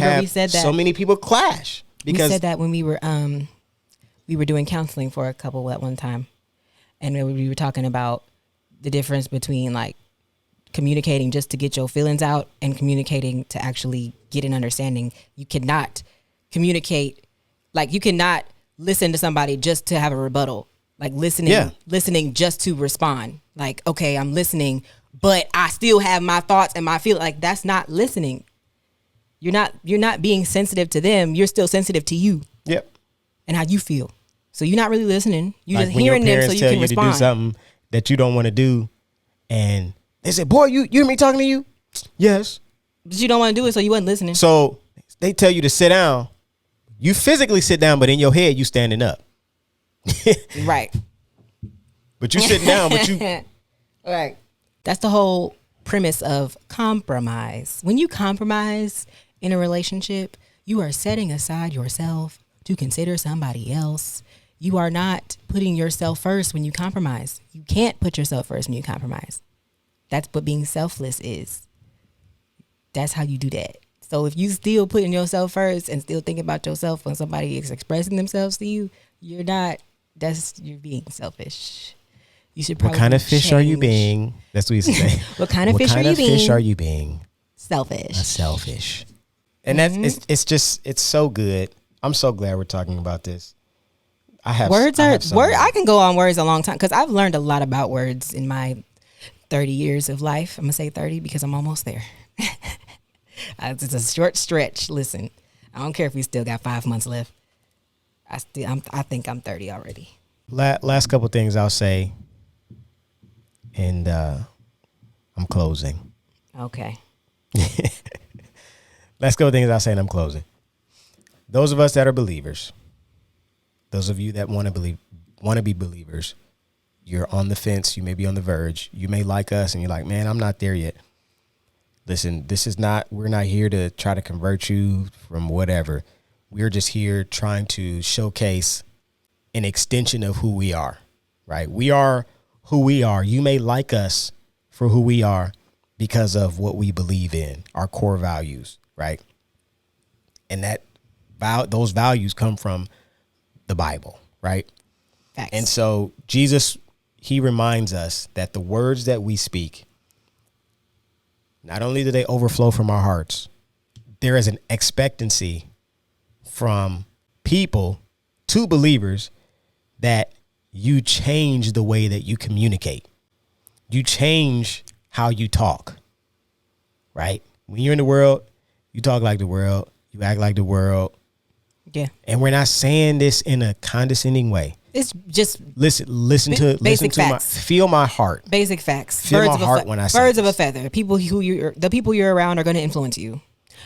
so many people clash. Because we said that when we were doing counseling for a couple at one time. And we were talking about the difference between like communicating just to get your feelings out and communicating to actually get an understanding. You cannot communicate, like you cannot listen to somebody just to have a rebuttal. Like listening just to respond. Like, okay, I'm listening, but I still have my thoughts and my feel. Like, that's not listening. You're not being sensitive to them. You're still sensitive to you. Yep. And how you feel. So you're not really listening. You're like just hearing them so you can respond. To do something that you don't want to do, and they say, "Boy, you hear me talking to you?" Yes. But you don't want to do it, so you wasn't listening. So they tell you to sit down. You physically sit down, but in your head you standing up. Right. But you sitting down, but you right. That's the whole premise of compromise. When you compromise in a relationship, you are setting aside yourself to consider somebody else. You are not putting yourself first when you compromise. You can't put yourself first when you compromise. That's what being selfless is. That's how you do that. So if you still putting yourself first and still thinking about yourself when somebody is expressing themselves to you, you're being selfish. You should probably What kind of fish are you being? That's what you say. What kind of fish are you being? Selfish. Selfish. And it's so good. I'm so glad we're talking about this. I can go on words a long time because I've learned a lot about words in my 30 years of life. I'm gonna say 30 because I'm almost there. It's a short stretch. Listen, I don't care if we still got 5 months left. I think I'm 30 already. Last couple things I'll say, and I'm closing. Okay. Last couple things I'll say, and I'm closing. Those of us that are believers, those of you that want to be believers, you're on the fence. You may be on the verge. You may like us, and you're like, man, I'm not there yet. Listen, we're not here to try to convert you from whatever. We're just here trying to showcase an extension of who we are, right? We are who we are. You may like us for who we are because of what we believe in, our core values, right? And those values come from the Bible, right? Facts. And so Jesus, he reminds us that the words that we speak, not only do they overflow from our hearts, there is an expectancy from people to believers that you change the way that you communicate. You change how you talk, right? When you're in the world, you talk like the world, you act like the world. Yeah. And we're not saying this in a condescending way. It's just listen to feel my heart. Basic facts. Feel my heart when I say birds of a feather. The people you're around are going to influence you.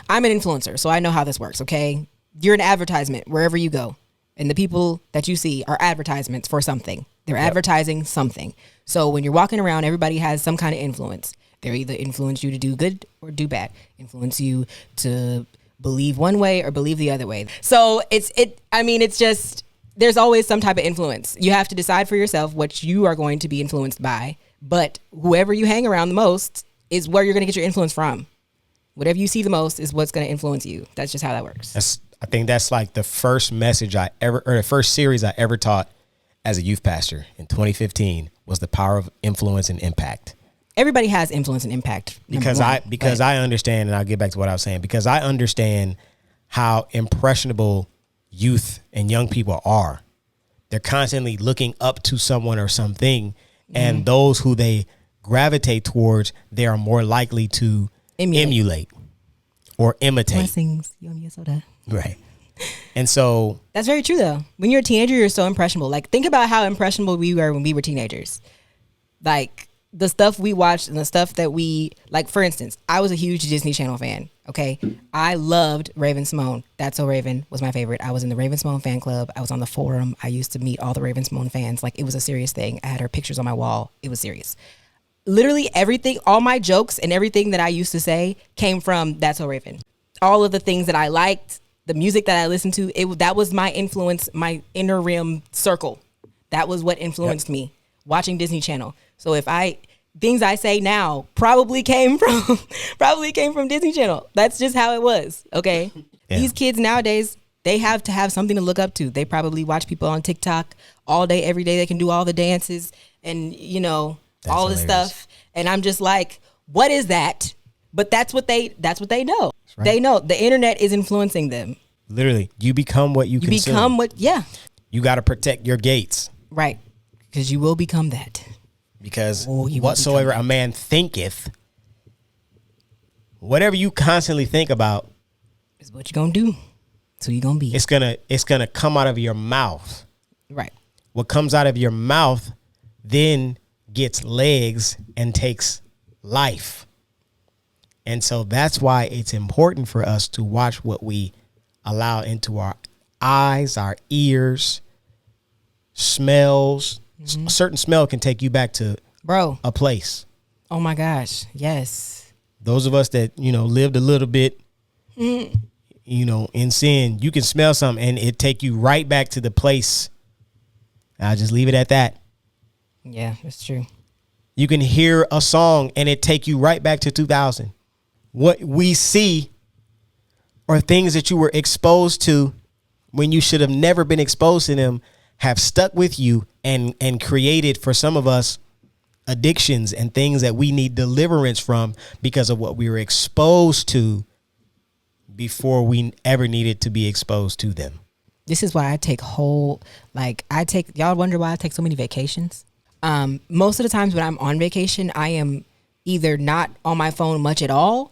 I'm an influencer, so I know how this works. Okay, you're an advertisement wherever you go, and the people that you see are advertisements for something. They're advertising something. So when you're walking around, everybody has some kind of influence. They're either influence you to do good or do bad. Influence you to believe one way or believe the other way. So it's just, there's always some type of influence. You have to decide for yourself what you are going to be influenced by, but whoever you hang around the most is where you're going to get your influence from. Whatever you see the most is what's going to influence you. That's just how that works. I think that's like the first the first series I ever taught as a youth pastor in 2015 was the power of influence and impact. Everybody has influence and impact. I understand, and I'll get back to what I was saying, because I understand how impressionable youth and young people are. They're constantly looking up to someone or something, and those who they gravitate towards, they are more likely to emulate or imitate. Blessings. You owe me a soda. Right. And so that's very true, though. When you're a teenager, you're so impressionable. Like, think about how impressionable we were when we were teenagers. Like, the stuff we watched and the stuff that we, like, for instance, I was a huge Disney Channel fan. Okay. I loved Raven-Symoné. That's So Raven was my favorite. I was in the Raven-Symoné fan club. I was on the forum. I used to meet all the Raven-Symoné fans. Like, it was a serious thing. I had her pictures on my wall. It was serious. Literally everything, all my jokes and everything that I used to say came from That's So Raven. All of the things that I liked, the music that I listened to, that was my influence, my inner rim circle. That was what influenced me, watching Disney Channel. So things I say now probably came from Disney Channel. That's just how it was. Okay. Yeah. These kids nowadays, they have to have something to look up to. They probably watch people on TikTok all day, every day. They can do all the dances and, all this stuff. And I'm just like, what is that? But that's what they know. Right. They know the internet is influencing them. Literally, you become what you consume. You become what, yeah. You got to protect your gates. Right. Because you will become that. Because whatsoever a man thinketh, whatever you constantly think about is what you're going to do. So you're going to be. It's gonna come out of your mouth. Right. What comes out of your mouth then gets legs and takes life. And so that's why it's important for us to watch what we allow into our eyes, our ears, smells. A certain smell can take you back to a place. Oh my gosh. Yes. Those of us that, lived a little bit, in sin, you can smell something and it take you right back to the place. I'll just leave it at that. Yeah, that's true. You can hear a song and it take you right back to 2000. What we see are things that you were exposed to when you should have never been exposed to them, have stuck with you and created for some of us addictions and things that we need deliverance from because of what we were exposed to before we ever needed to be exposed to them. This is why I take y'all wonder why I take so many vacations. Most of the times when I'm on vacation, I am either not on my phone much at all,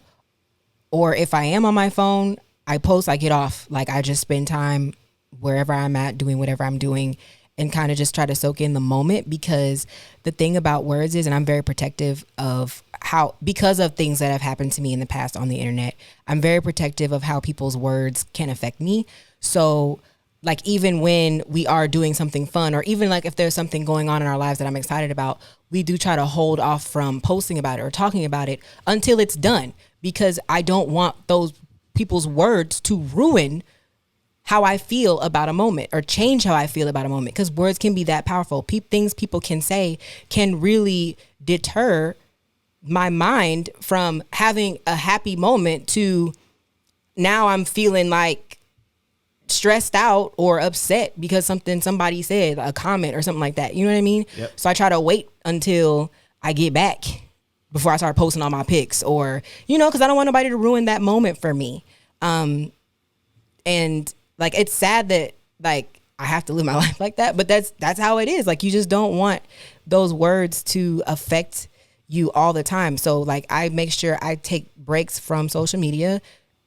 or if I am on my phone, I get off. Like, I just spend time wherever I'm at doing whatever I'm doing and kind of just try to soak in the moment, because the thing about words is, and I'm very protective of because of things that have happened to me in the past on the internet, I'm very protective of how people's words can affect me. So like, even when we are doing something fun, or even like if there's something going on in our lives that I'm excited about, we do try to hold off from posting about it or talking about it until it's done, because I don't want those people's words to ruin how I feel about a moment or change how I feel about a moment, because words can be that powerful. Things people can say can really deter my mind from having a happy moment to now I'm feeling like stressed out or upset because somebody said, a comment or something like that. You know what I mean? Yep. So I try to wait until I get back before I start posting all my pics, or, because I don't want nobody to ruin that moment for me. And like, it's sad that like I have to live my life like that, but that's how it is. Like, you just don't want those words to affect you all the time. So like, I make sure I take breaks from social media,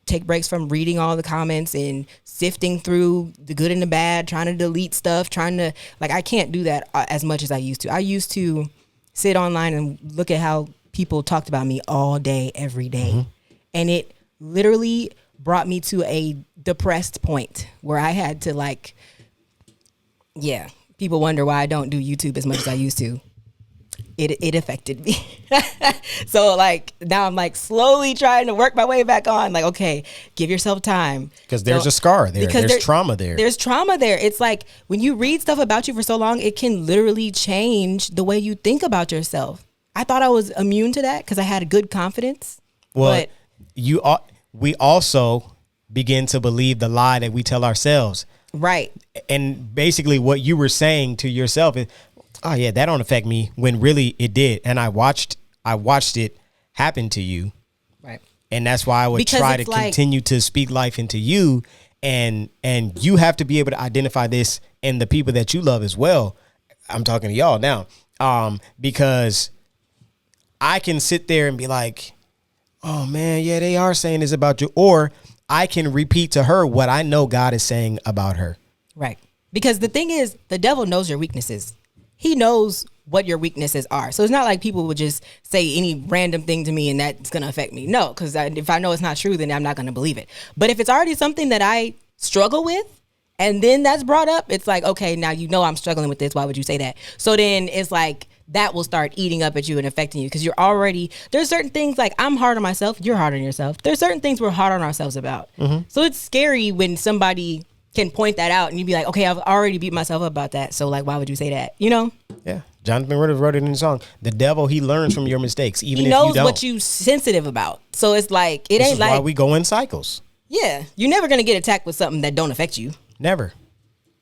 take breaks from reading all the comments and sifting through the good and the bad, trying to delete stuff, I can't do that as much as I used to. I used to sit online and look at how people talked about me all day, every day. Mm-hmm. And it literally brought me to a depressed point where I had to people wonder why I don't do YouTube as much as I used to. It affected me. So like, now I'm like slowly trying to work my way back on. Like, okay, give yourself time. Because there's a scar there. There's trauma there. There's trauma there. It's like, when you read stuff about you for so long, it can literally change the way you think about yourself. I thought I was immune to that because I had a good confidence. Well, we also begin to believe the lie that we tell ourselves. Right. And basically what you were saying to yourself is, oh yeah, that don't affect me, when really it did. And I watched it happen to you. Right. And that's why I would try to continue to speak life into you. And you have to be able to identify this in the people that you love as well. I'm talking to y'all now. Because I can sit there and be like, oh man, yeah, they are saying this about you. Or I can repeat to her what I know God is saying about her. Right. Because the thing is, the devil knows your weaknesses. He knows what your weaknesses are. So it's not like people would just say any random thing to me and that's going to affect me. No, because if I know it's not true, then I'm not going to believe it. But if it's already something that I struggle with, and then that's brought up, it's like, okay, now I'm struggling with this. Why would you say that? So then it's like, that will start eating up at you and affecting you, because there's certain things, like, I'm hard on myself, you're hard on yourself. There's certain things we're hard on ourselves about. Mm-hmm. So it's scary when somebody can point that out and you'd be like, okay, I've already beat myself up about that. So like, why would you say that? Yeah. Jonathan Rivers wrote it in the song. The devil, he learns from your mistakes, even if you don't. He knows what you sensitive about. So it's like, this ain't like. Why we go in cycles. Yeah. You're never going to get attacked with something that don't affect you. Never.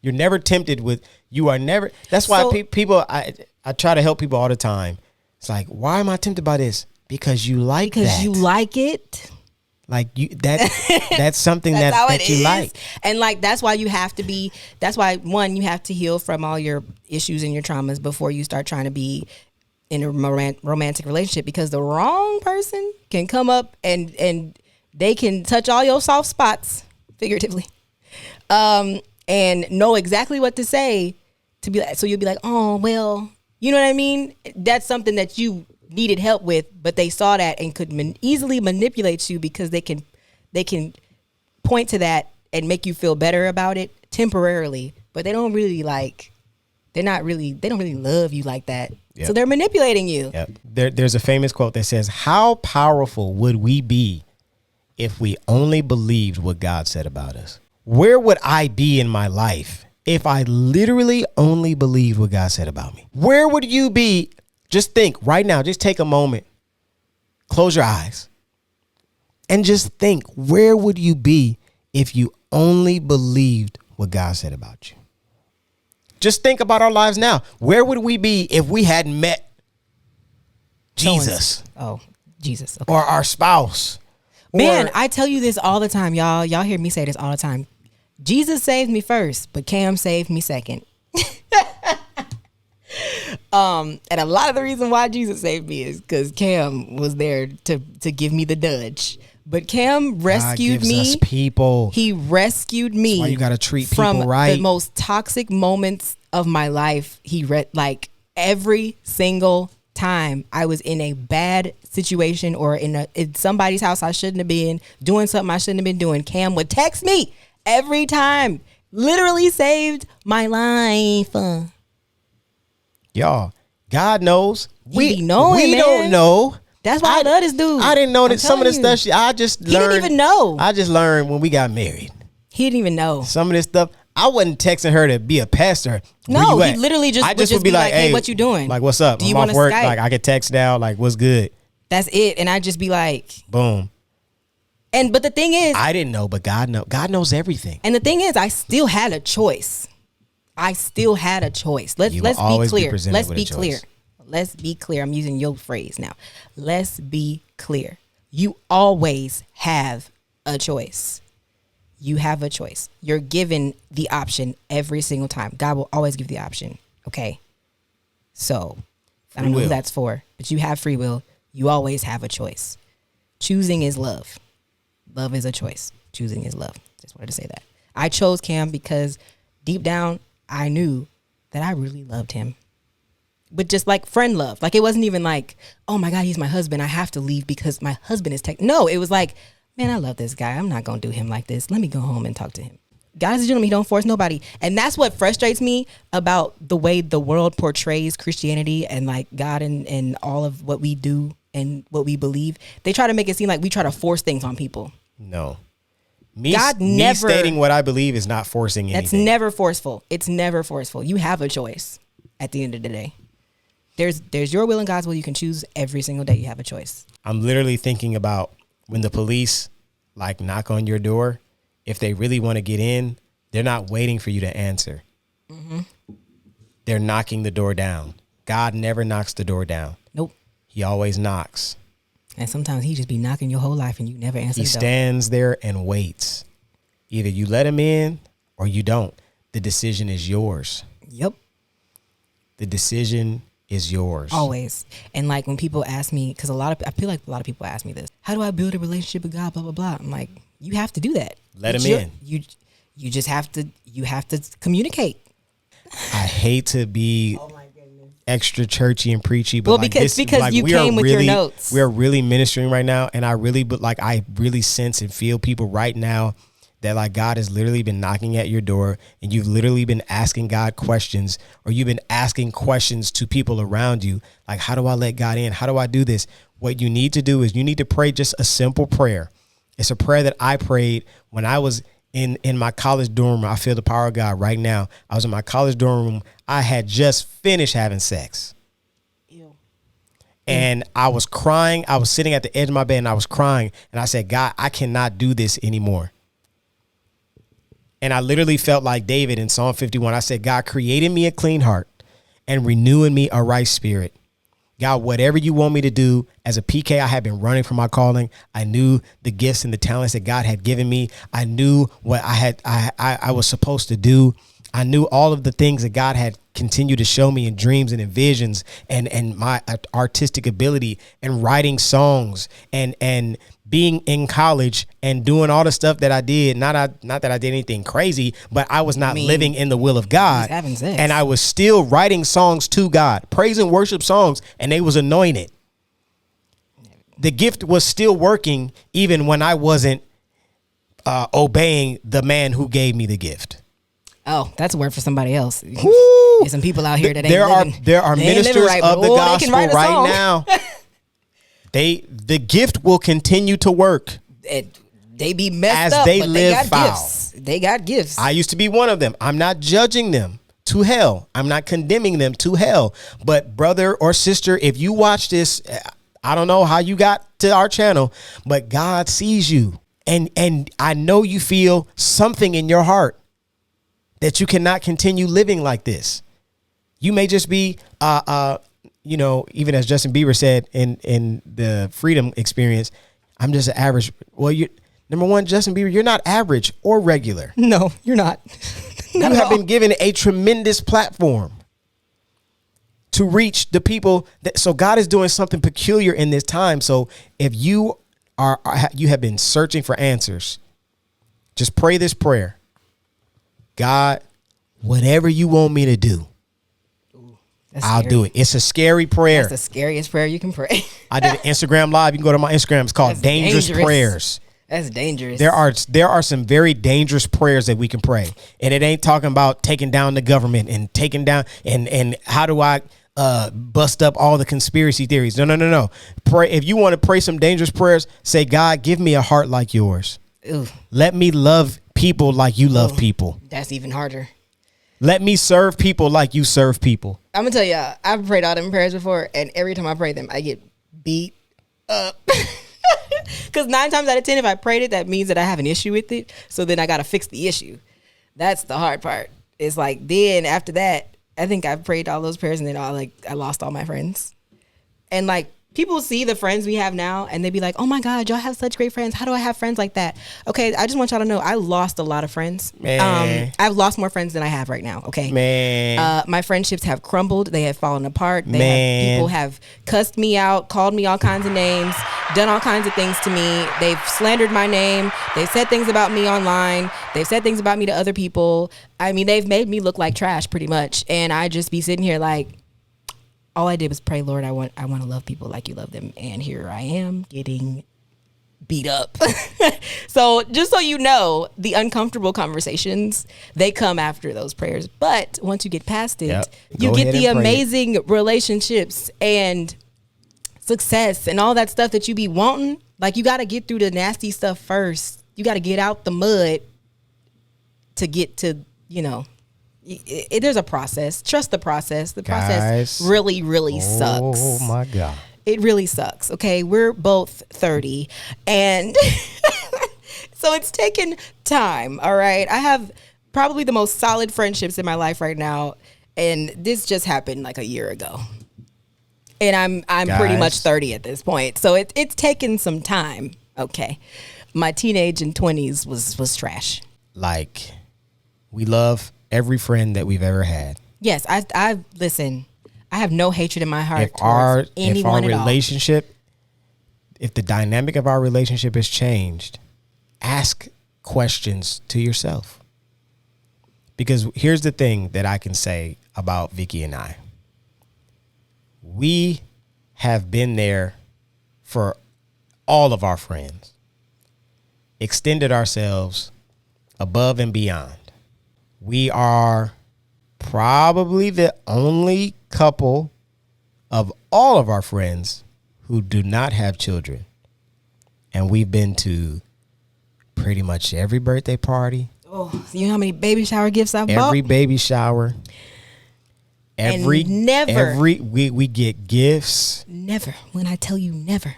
You're never tempted with, you are never. That's why people, I try to help people all the time. It's like, why am I tempted by this? Because you like that. Because you like it. Like that's something That's how that it you is. like. And like that's why you have to be. That's why one, you have to heal from all your issues and your traumas before you start trying to be in a romantic relationship, because the wrong person can come up and they can touch all your soft spots figuratively, and know exactly what to say to be like. So you'll be like, oh well, you know what I mean? That's something that you needed help with, but they saw that and could easily manipulate you because they can point to that and make you feel better about it temporarily, but they don't really they don't really love you like that. Yep. So they're manipulating you. Yep. There's a famous quote that says, how powerful would we be if we only believed what God said about us? Where would I be in my life if I literally only believed what God said about me? Where would you be? Just think right now, just take a moment, close your eyes, and just think, where would you be if you only believed what God said about you? Just think about our lives now. Where would we be if we hadn't met Jesus? Oh, Jesus. Okay. Or our spouse? Man, I tell you this all the time, y'all. Y'all hear me say this all the time. Jesus saved me first, but Cam saved me second. And a lot of the reason why Jesus saved me is because Cam was there to give me the nudge. But Cam rescued God gives me. Us people. He rescued me. That's why you got to treat people from right. The most toxic moments of my life. He like every single time I was in a bad situation or in somebody's house I shouldn't have been, doing something I shouldn't have been doing, Cam would text me every time. Literally saved my life. Y'all, God knows. We don't know. That's why I love this dude. I didn't know that some of this stuff. I just learned. He didn't even know. I just learned when we got married. He didn't even know. Some of this stuff. I wasn't texting her to be a pastor. No, he literally just would be like, hey, what you doing? Like, what's up? Do you I'm want off to work. Skype? Like, I could text now. Like, what's good? That's it. And I'd just be like, boom. But the thing is, I didn't know, but God knows everything. And the thing is, I still had a choice. Let's be clear. Let's be clear. I'm using your phrase now. Let's be clear. You always have a choice. You have a choice. You're given the option every single time. God will always give the option. Okay. So I don't know who that's for, but you have free will. You always have a choice. Choosing is love. Love is a choice. Choosing is love. Just wanted to say that. I chose Cam because deep down, I knew that I really loved him. But just like friend love. Like it wasn't even like, oh my God, he's my husband. I have to leave because my husband is No, it was like, man, I love this guy. I'm not going to do him like this. Let me go home and talk to him. God is a gentleman. He don't force nobody. And that's what frustrates me about the way the world portrays Christianity and like God and all of what we do and what we believe. They try to make it seem like we try to force things on people. No. Me stating what I believe is not forcing anything. That's never forceful. It's never forceful. You have a choice at the end of the day. There's your will and God's will. You can choose every single day. You have a choice. I'm literally thinking about when the police like knock on your door. If they really want to get in, they're not waiting for you to answer. Mm-hmm. They're knocking the door down. God never knocks the door down. Nope. He always knocks. And sometimes he just be knocking your whole life and you never answer the door. He stands there and waits. Either you let him in or you don't. The decision is yours. Yep. The decision is yours. Always. And like when people ask me, because I feel like a lot of people ask me this, how do I build a relationship with God, blah, blah, blah. I'm like, you have to do that. Let him in. You just have to communicate. I hate to be extra churchy and preachy, but because you came with your notes. We are really ministering right now, and I really sense and feel people right now that like God has literally been knocking at your door, and you've literally been asking God questions, or you've been asking questions to people around you, like, how do I let God in? How do I do this? What you need to do is you need to pray just a simple prayer. It's a prayer that I prayed when I was in my college dorm room. I feel the power of God right now. I was in my college dorm room. I had just finished having sex. Ew. And I was crying. I was sitting at the edge of my bed and I was crying. And I said, God, I cannot do this anymore. And I literally felt like David in Psalm 51. I said, God, create in me a clean heart and renew in me a right spirit. God, whatever you want me to do. As a PK, I had been running from my calling. I knew the gifts and the talents that God had given me. I knew what I was supposed to do. I knew all of the things that God had continued to show me in dreams and in visions, and my artistic ability and writing songs and being in college and doing all the stuff that I did. Not that I did anything crazy, but I was not living in the will of God. And I was still writing songs to God, praise and worship songs, and they was anointed. The gift was still working even when I wasn't obeying the man who gave me the gift. Oh, that's a word for somebody else. There's some people out here that ain't there are ministers right, of the gospel right now. The gift will continue to work. They be messed as up, they but live they got foul. gifts. They got gifts. I used to be one of them. I'm not judging them to hell. I'm not condemning them to hell. But brother or sister, if you watch this, I don't know how you got to our channel, but God sees you. And I know you feel something in your heart that you cannot continue living like this. You may just be, even as Justin Bieber said in the Freedom Experience, I'm just an average. Well, number one, Justin Bieber, you're not average or regular. No, you're not. You have been given a tremendous platform to reach the people. So God is doing something peculiar in this time. So if you have been searching for answers, just pray this prayer. God, whatever you want me to do, I'll do it. It's a scary prayer. That's the scariest prayer you can pray. I did an Instagram live. You can go to my Instagram. It's called Dangerous Prayers. That's dangerous. There are some very dangerous prayers that we can pray. And it ain't talking about taking down the government and taking down and how do I bust up all the conspiracy theories. No. Pray. If you want to pray some dangerous prayers, say, God, give me a heart like yours. Ooh. Let me love people like you love people. That's even harder. Let me serve people like you serve people. I'm gonna tell you, I've prayed all them prayers before, and every time I pray them, I get beat up. Because 9 times out of 10, if I prayed it, that means that I have an issue with it. So then I gotta fix the issue. That's the hard part. It's like then after that, I think I've prayed all those prayers, and then I lost all my friends. And like people see the friends we have now, and they be like, "Oh my God, y'all have such great friends. How do I have friends like that?" Okay, I just want y'all to know I lost a lot of friends. I've lost more friends than I have right now. Okay, my friendships have crumbled. They have fallen apart. People have cussed me out, called me all kinds of names, done all kinds of things to me. They've slandered my name. They've said things about me online. They've said things about me to other people. I mean, they've made me look like trash pretty much. And I just be sitting here like, all I did was pray, Lord, I want to love people like you love them. And here I am getting beat up. So just so you know, the uncomfortable conversations, they come after those prayers. But once you get past it, you get the amazing relationships and success and all that stuff that you be wanting. Like you got to get through the nasty stuff first. You got to get out the mud to get to, there's a process. Trust the process. The process really sucks. Oh my God. It really sucks. Okay. We're both 30 and so it's taken time. All right. I have probably the most solid friendships in my life right now. And this just happened like a year ago. And I'm pretty much 30 at this point. So it's taken some time. Okay. My teenage and 20s was trash. Like we love every friend that we've ever had. Yes, I listen. I have no hatred in my heart towards anyone at all. If the dynamic of our relationship has changed, ask questions to yourself. Because here's the thing that I can say about Vicky and I. We have been there for all of our friends, extended ourselves above and beyond. We are probably the only couple of all of our friends who do not have children. And we've been to pretty much every birthday party. Oh, you know how many baby shower gifts I've bought? Every baby shower. We get gifts. Never, when I tell you never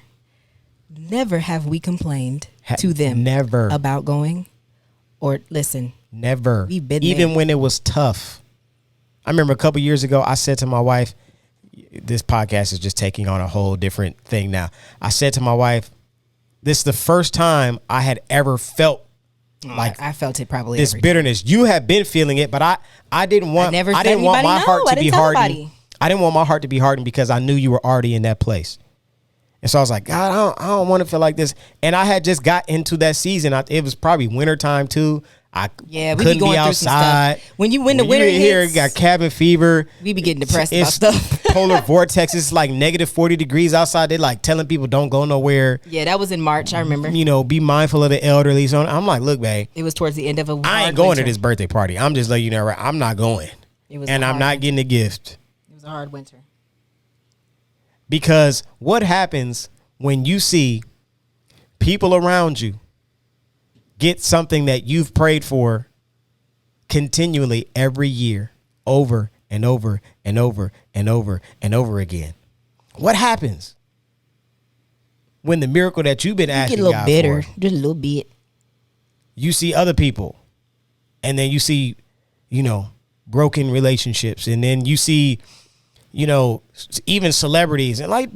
have we complained to them about going or listen. Never. We've been even there. when it was tough. I remember a couple years ago, I said to my wife, this podcast is just taking on a whole different thing now. I said to my wife, this is the first time I had ever felt like I felt it probably this bitterness. You have been feeling it, but I didn't want my heart to be hardened. I didn't want my heart to be hardened because I knew you were already in that place. And so I was like, God, I don't want to feel like this. And I had just got into that season. It was probably wintertime too. We couldn't be outside. When the winter hits, here, you got cabin fever. We be getting depressed about stuff. Polar vortex. It's like negative 40 degrees outside. They're like telling people don't go nowhere. Yeah, that was in March. I remember. Be mindful of the elderly. So I'm like, look, babe. It was towards the end of a. I ain't going to this birthday party. I'm just letting you know, right? I'm not going. I'm not getting a gift. It was a hard winter. Because what happens when you see people around you get something that you've prayed for continually every year, over and over and over and over and over again? What happens when the miracle that you've been asking God for, get a little bitter, just a little bit? You see other people, and then you see, broken relationships, and then you see, even celebrities, and like,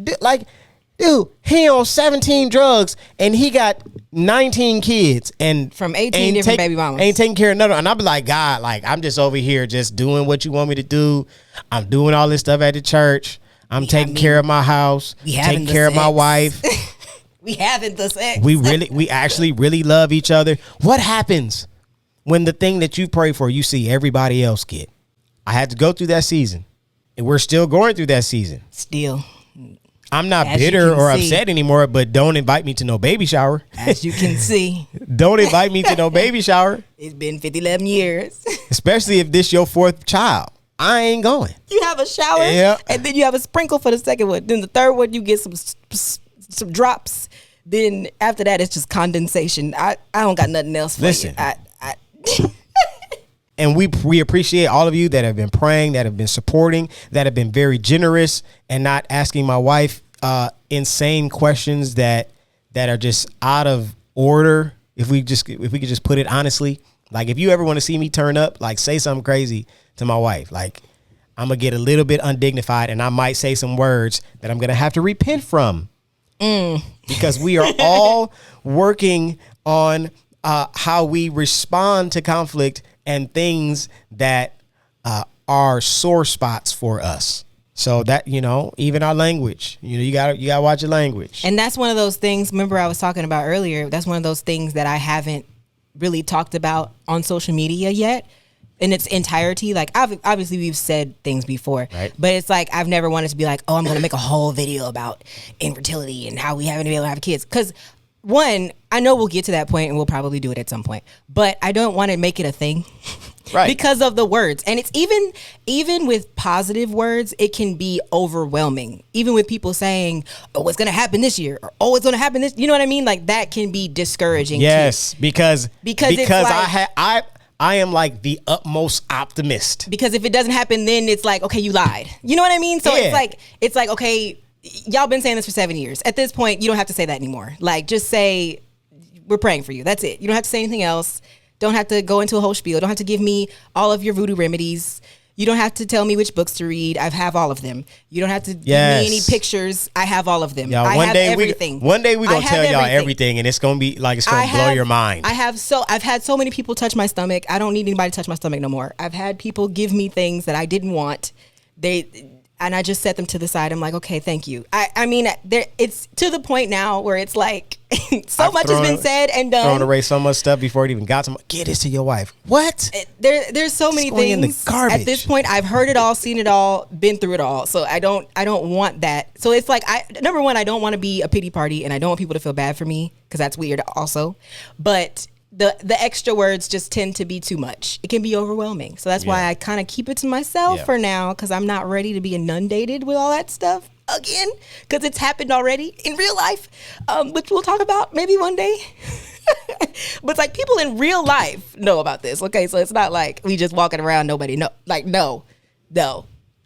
dude, he on 17 drugs and he got 19 kids and from 18 different baby mamas. Ain't taking care of none of them. And I'll be like, God, like, I'm just over here just doing what you want me to do. I'm doing all this stuff at the church. I'm taking care of my house, taking care of my wife. We having the sex. We actually really love each other. What happens when the thing that you pray for, you see everybody else get? I had to go through that season, and we're still going through that season. Still. I'm not bitter or upset anymore, but don't invite me to no baby shower. As you can see. Don't invite me to no baby shower. It's been 11 years. Especially if this your fourth child. I ain't going. You have a shower, and then you have a sprinkle for the second one. Then the third one, you get some drops. Then after that, it's just condensation. I don't got nothing else for you. And we appreciate all of you that have been praying, that have been supporting, that have been very generous and not asking my wife insane questions that are just out of order. If we could just put it honestly, like, if you ever want to see me turn up, like, say something crazy to my wife, like, I'm gonna get a little bit undignified and I might say some words that I'm gonna have to repent from, because we are all working on how we respond to conflict and things that are sore spots for us. So that, even our language, you gotta watch your language. And that's one of those things, remember I was talking about earlier, that's one of those things that I haven't really talked about on social media yet in its entirety. Like, obviously we've said things before, right? But it's like, I've never wanted to be like, oh, I'm going to make a whole video about infertility and how we haven't been able to have kids. Because one, I know we'll get to that point and we'll probably do it at some point, but I don't want to make it a thing. Right. Because of the words. And it's even with positive words, it can be overwhelming. Even with people saying, oh, it's going to happen this year, or oh, it's going to happen this, you know what I mean? Like, that can be discouraging. Yes, too. because it's like, I am like the utmost optimist. Because if it doesn't happen, then it's like, okay, you lied. You know what I mean? So it's like, okay, y'all been saying this for 7 years. At this point, you don't have to say that anymore. Like, just say, we're praying for you. That's it. You don't have to say anything else. Don't have to go into a whole spiel. Don't have to give me all of your voodoo remedies. You don't have to tell me which books to read. I have all of them. You don't have to give me any pictures. I have all of them. Y'all, I have everything. One day we're going to tell y'all everything, and it's going to be like, it's going to blow your mind. I've had so many people touch my stomach. I don't need anybody to touch my stomach no more. I've had people give me things that I didn't want. And I just set them to the side. I'm like, okay, thank you. I mean, it's to the point now where it's like, so much has been said and done. Throwing away so much stuff before it even got to get this to your wife. What? There's so many things in the garbage. At this point. I've heard it all, seen it all, been through it all. So I don't want that. So it's like, number one, I don't want to be a pity party, and I don't want people to feel bad for me, because that's weird also. But the extra words just tend to be too much. It can be overwhelming. So that's why I kind of keep it to myself for now, because I'm not ready to be inundated with all that stuff again, because it's happened already in real life, which we'll talk about maybe one day. But it's like, people in real life know about this. Okay, so it's not like we just walking around, nobody know. Like, no.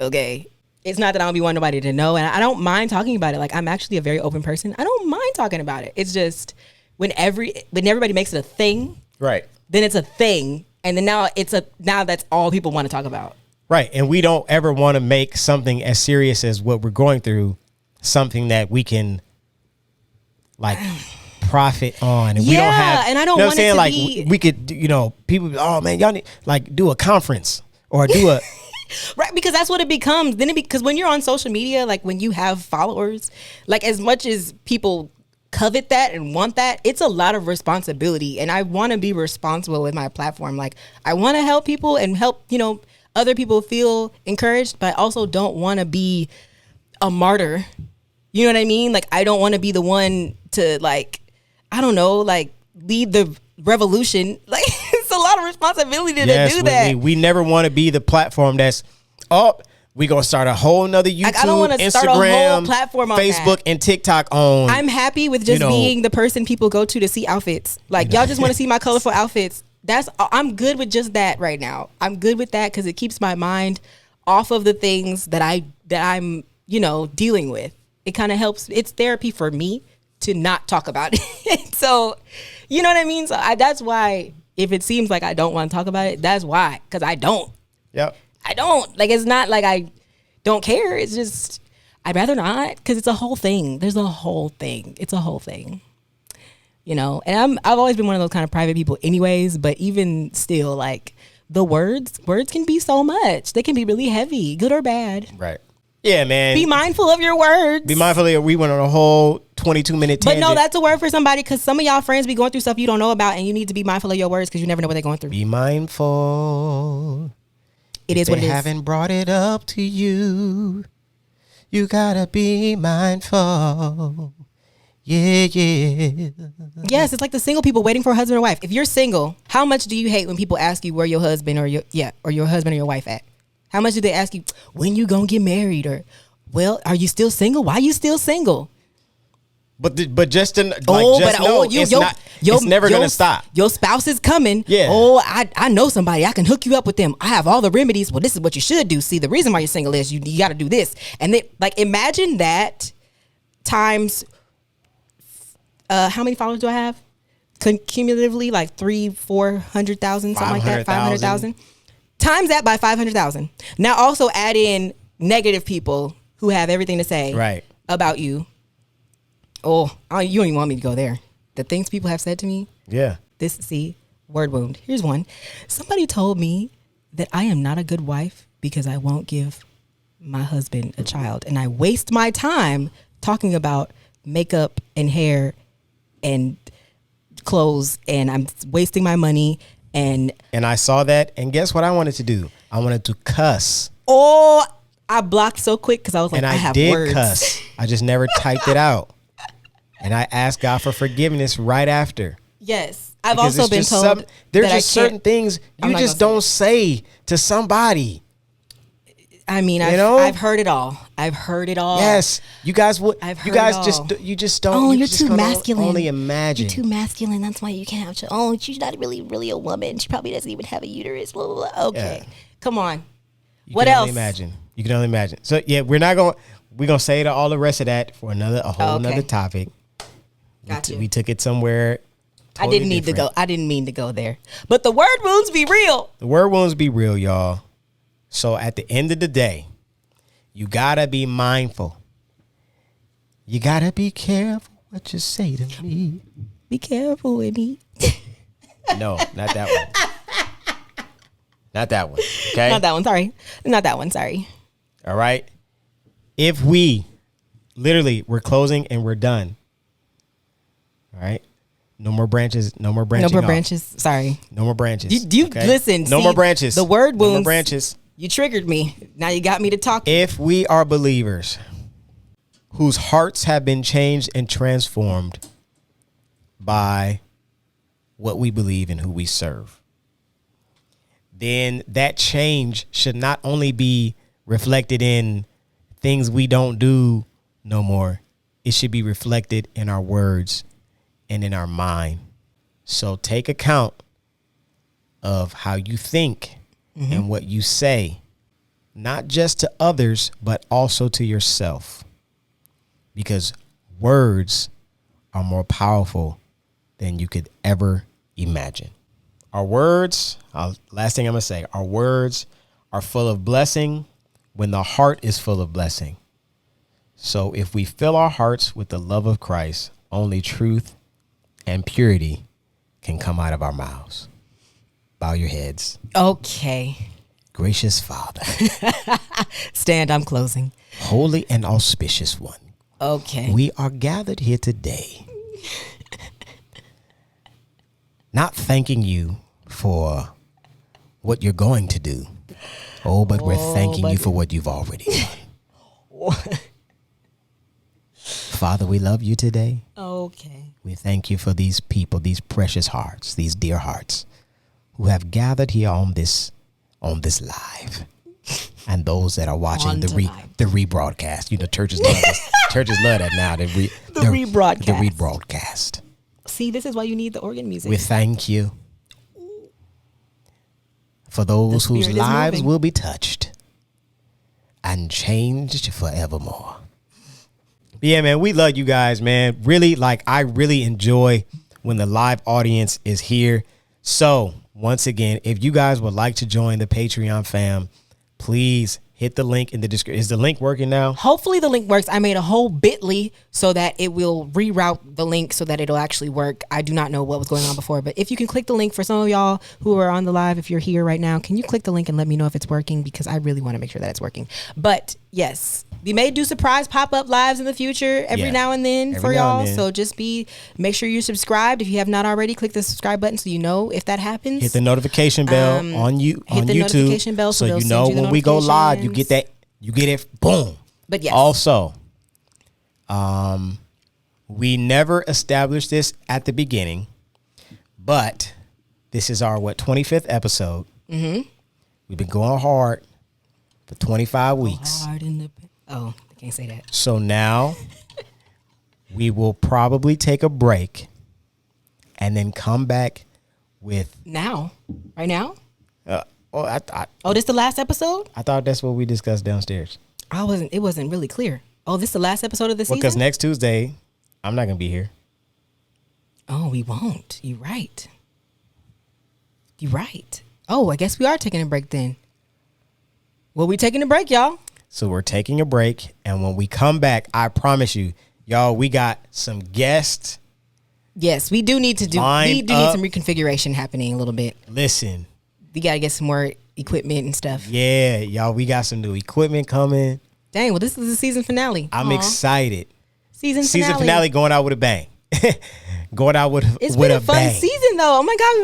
Okay. It's not that I don't want nobody to know, and I don't mind talking about it. Like, I'm actually a very open person. I don't mind talking about it. It's just when everybody makes it a thing, right? Then it's a thing, and then now now that's all people want to talk about. Right. And we don't ever want to make something as serious as what we're going through something that we can like profit on. And we don't have, and I don't you know want what I'm saying? it to Like be, we could, you know, people, oh man, y'all need like do a conference or do a right, because that's what it becomes. Then because when you're on social media, like when you have followers, like as much as people covet that and want that, it's a lot of responsibility. And I want to be responsible with my platform. Like I want to help people and help, you know, other people feel encouraged, but I also don't want to be a martyr. You know what I mean? Like I don't want to be the one to like, I don't know, like lead the revolution. Like it's a lot of responsibility to do that. We never want to be the platform that's, we gonna start a whole nother YouTube, like, I don't want to Instagram, start a whole platform on Facebook, that. and TikTok on. I'm happy with just being the person people go to see outfits. Like y'all just want to see my colorful outfits. I'm good with just that right now. I'm good with that because it keeps my mind off of the things that I'm, you know, dealing with. It kind of helps. It's therapy for me to not talk about it. So, you know what I mean? So that's why if it seems like I don't want to talk about it, that's why. Because I don't. Yep. I don't. Like, it's not like I don't care. It's just, I'd rather not because it's a whole thing. There's a whole thing. It's a whole thing. You know, and I've always been one of those kind of private people anyways, but even still, like, the words can be so much. They can be really heavy, good or bad. Right. Yeah, man. Be mindful of your words. Be mindful of we went on a whole 22-minute tangent. But no, that's a word for somebody because some of y'all friends be going through stuff you don't know about and you need to be mindful of your words because you never know what they're going through. Be mindful. It is what it is. They haven't brought it up to you. You gotta be mindful. Yeah. Yes, it's like the single people waiting for a husband or wife. If you're single, how much do you hate when people ask you where your husband or your husband or your wife at? How much do they ask you when you gonna get married or, well, are you still single? Why are you still single? But just it's never gonna stop. Your spouse is coming. Yeah. Oh, I know somebody. I can hook you up with them. I have all the remedies. Well, this is what you should do. See, the reason why you're single is you got to do this. And they, like, imagine that times. How many followers do I have? Cumulatively, like 400,000, something like that. 500,000. Times that by 500,000. Now also add in negative people who have everything to say about you. Oh, you don't even want me to go there. The things people have said to me. Yeah. Word wound. Here's one. Somebody told me that I am not a good wife because I won't give my husband a child. And I waste my time talking about makeup and hair and clothes, and I'm wasting my money. And I saw that, and guess what I wanted to do? I wanted to cuss. Oh, I blocked so quick because I was like, and I have did words. Cuss. I just never typed it out. And I asked God for forgiveness right after. Yes. I've also been told there's just certain things you just don't say to somebody. I mean, I've heard it all. I've heard it all. Yes, you guys would. I've you heard guys it all. just don't. Oh, you're too masculine. Only imagine. You're too masculine. That's why you can't have children. Oh, she's not really a woman. She probably doesn't even have a uterus. Blah blah blah. Okay, come on. What else? You can only imagine. So yeah, we're gonna say all the rest of that for another topic. Gotcha. We took it somewhere. I didn't need to go. I didn't mean to go there. But the word wounds be real. The word wounds be real, y'all. So at the end of the day, you gotta be mindful. You gotta be careful what you say to me. Be careful with me. No, not that one. Not that one. Okay. Not that one. Sorry. Not that one. Sorry. All right. If we're closing and we're done. All right. No more branches. No more branches. No more branches. Sorry. No more branches. You listen. No more branches. The word wounds. No more branches. You triggered me. Now you got me to talk. If we are believers whose hearts have been changed and transformed by what we believe and who we serve, then that change should not only be reflected in things we don't do no more. It should be reflected in our words and in our mind. So take account of how you think and what you say, not just to others, but also to yourself, because words are more powerful than you could ever imagine. Our words, last thing I'm going to say, our words are full of blessing when the heart is full of blessing. So if we fill our hearts with the love of Christ, only truth and purity can come out of our mouths. Bow your heads. Okay. Gracious Father. Stand, I'm closing. Holy and auspicious one. Okay. We are gathered here today, not thanking you for what you're going to do. But we're thanking you for what you've already done. Father, we love you today. Okay. We thank you for these people, these precious hearts, these dear hearts who have gathered here on this live, and those that are watching the rebroadcast. You know, churches love this. Churches love that now. The rebroadcast. The rebroadcast. See, this is why you need the organ music. We thank you for those whose lives will be touched and changed forevermore. Yeah, man, we love you guys, man. Really, I really enjoy when the live audience is here. So, once again, if you guys would like to join the Patreon fam, please hit the link in the description. Is the link working now? Hopefully the link works. I made a whole bit.ly so that it will reroute the link so that it'll actually work. I do not know what was going on before, but if you can click the link for some of y'all who are on the live, if you're here right now, can you click the link and let me know if it's working? Because I really want to make sure that it's working. But yes, we may do surprise pop-up lives in the future every now and then for y'all. So just make sure you're subscribed. If you have not already, click the subscribe button so you know if that happens. Hit the notification bell on YouTube. Notification bell so you know when we go live, you get it, boom. But yes. Also, we never established this at the beginning, but this is our 25th episode. Mm-hmm. We've been going hard for 25 weeks. I can't say that. So now we will probably take a break and then come back with right now. This is the last episode? I thought that's what we discussed downstairs. It wasn't really clear. Oh, this is the last episode of the season? Because next Tuesday, I'm not going to be here. Oh, we won't. You're right. Oh, I guess we are taking a break then. Well, we taking a break, y'all. So we're taking a break. And when we come back, I promise you, y'all, we got some guests. Yes, we do need to need some reconfiguration happening a little bit. Listen. We got to get some more equipment and stuff. Yeah, y'all, we got some new equipment coming. Dang, well, this is the season finale. I'm excited. Season finale going out with a bang. Going out with a bang. It's been a fun season, though. Oh, my God,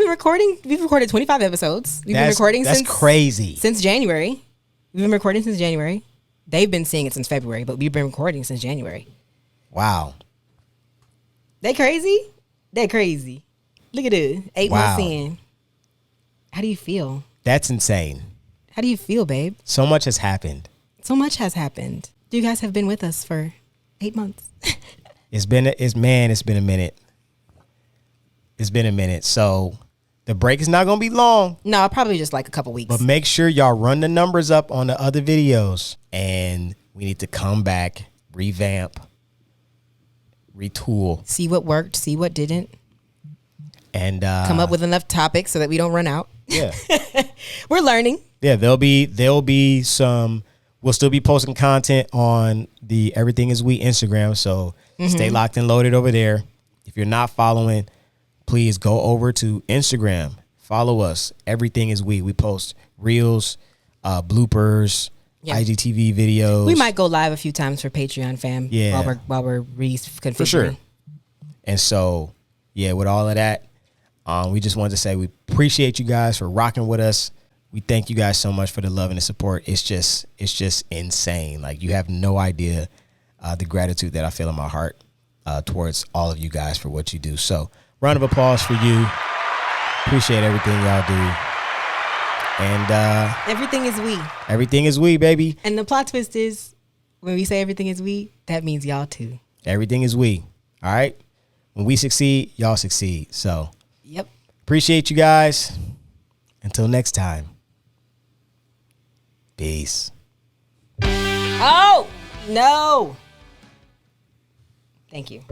we've recorded 25 episodes. We've been recording that's crazy. Since January. We've been recording since January. They've been seeing it since February, but we've been recording since January. Wow. They crazy? They're crazy. Look at it. 8 months in. How do you feel? That's insane. How do you feel, babe? So much has happened. So much has happened. You guys have been with us for 8 months. It's been a minute. It's been a minute. So the break is not going to be long. No, probably just like a couple weeks. But make sure y'all run the numbers up on the other videos. And we need to come back, revamp, retool. See what worked, see what didn't. And come up with enough topics so that we don't run out. Yeah. We're learning. Yeah, there'll be some. We'll still be posting content on the Everything Is We Instagram. So stay locked and loaded over there. If you're not following, please go over to Instagram. Follow us. Everything Is We. We post reels, bloopers, IGTV videos. We might go live a few times for Patreon fam. Yeah. While we're reconfiguring. For sure. And so, yeah, with all of that, we just wanted to say we appreciate you guys for rocking with us. We thank you guys so much for the love and the support. It's just insane. Like, you have no idea the gratitude that I feel in my heart towards all of you guys for what you do. So, round of applause for you. Appreciate everything y'all do. And everything is we. Everything is we, baby. And the plot twist is, when we say everything is we, that means y'all too. Everything is we. All right? When we succeed, y'all succeed. So, yep. Appreciate you guys. Until next time. Peace. Oh, no. Thank you.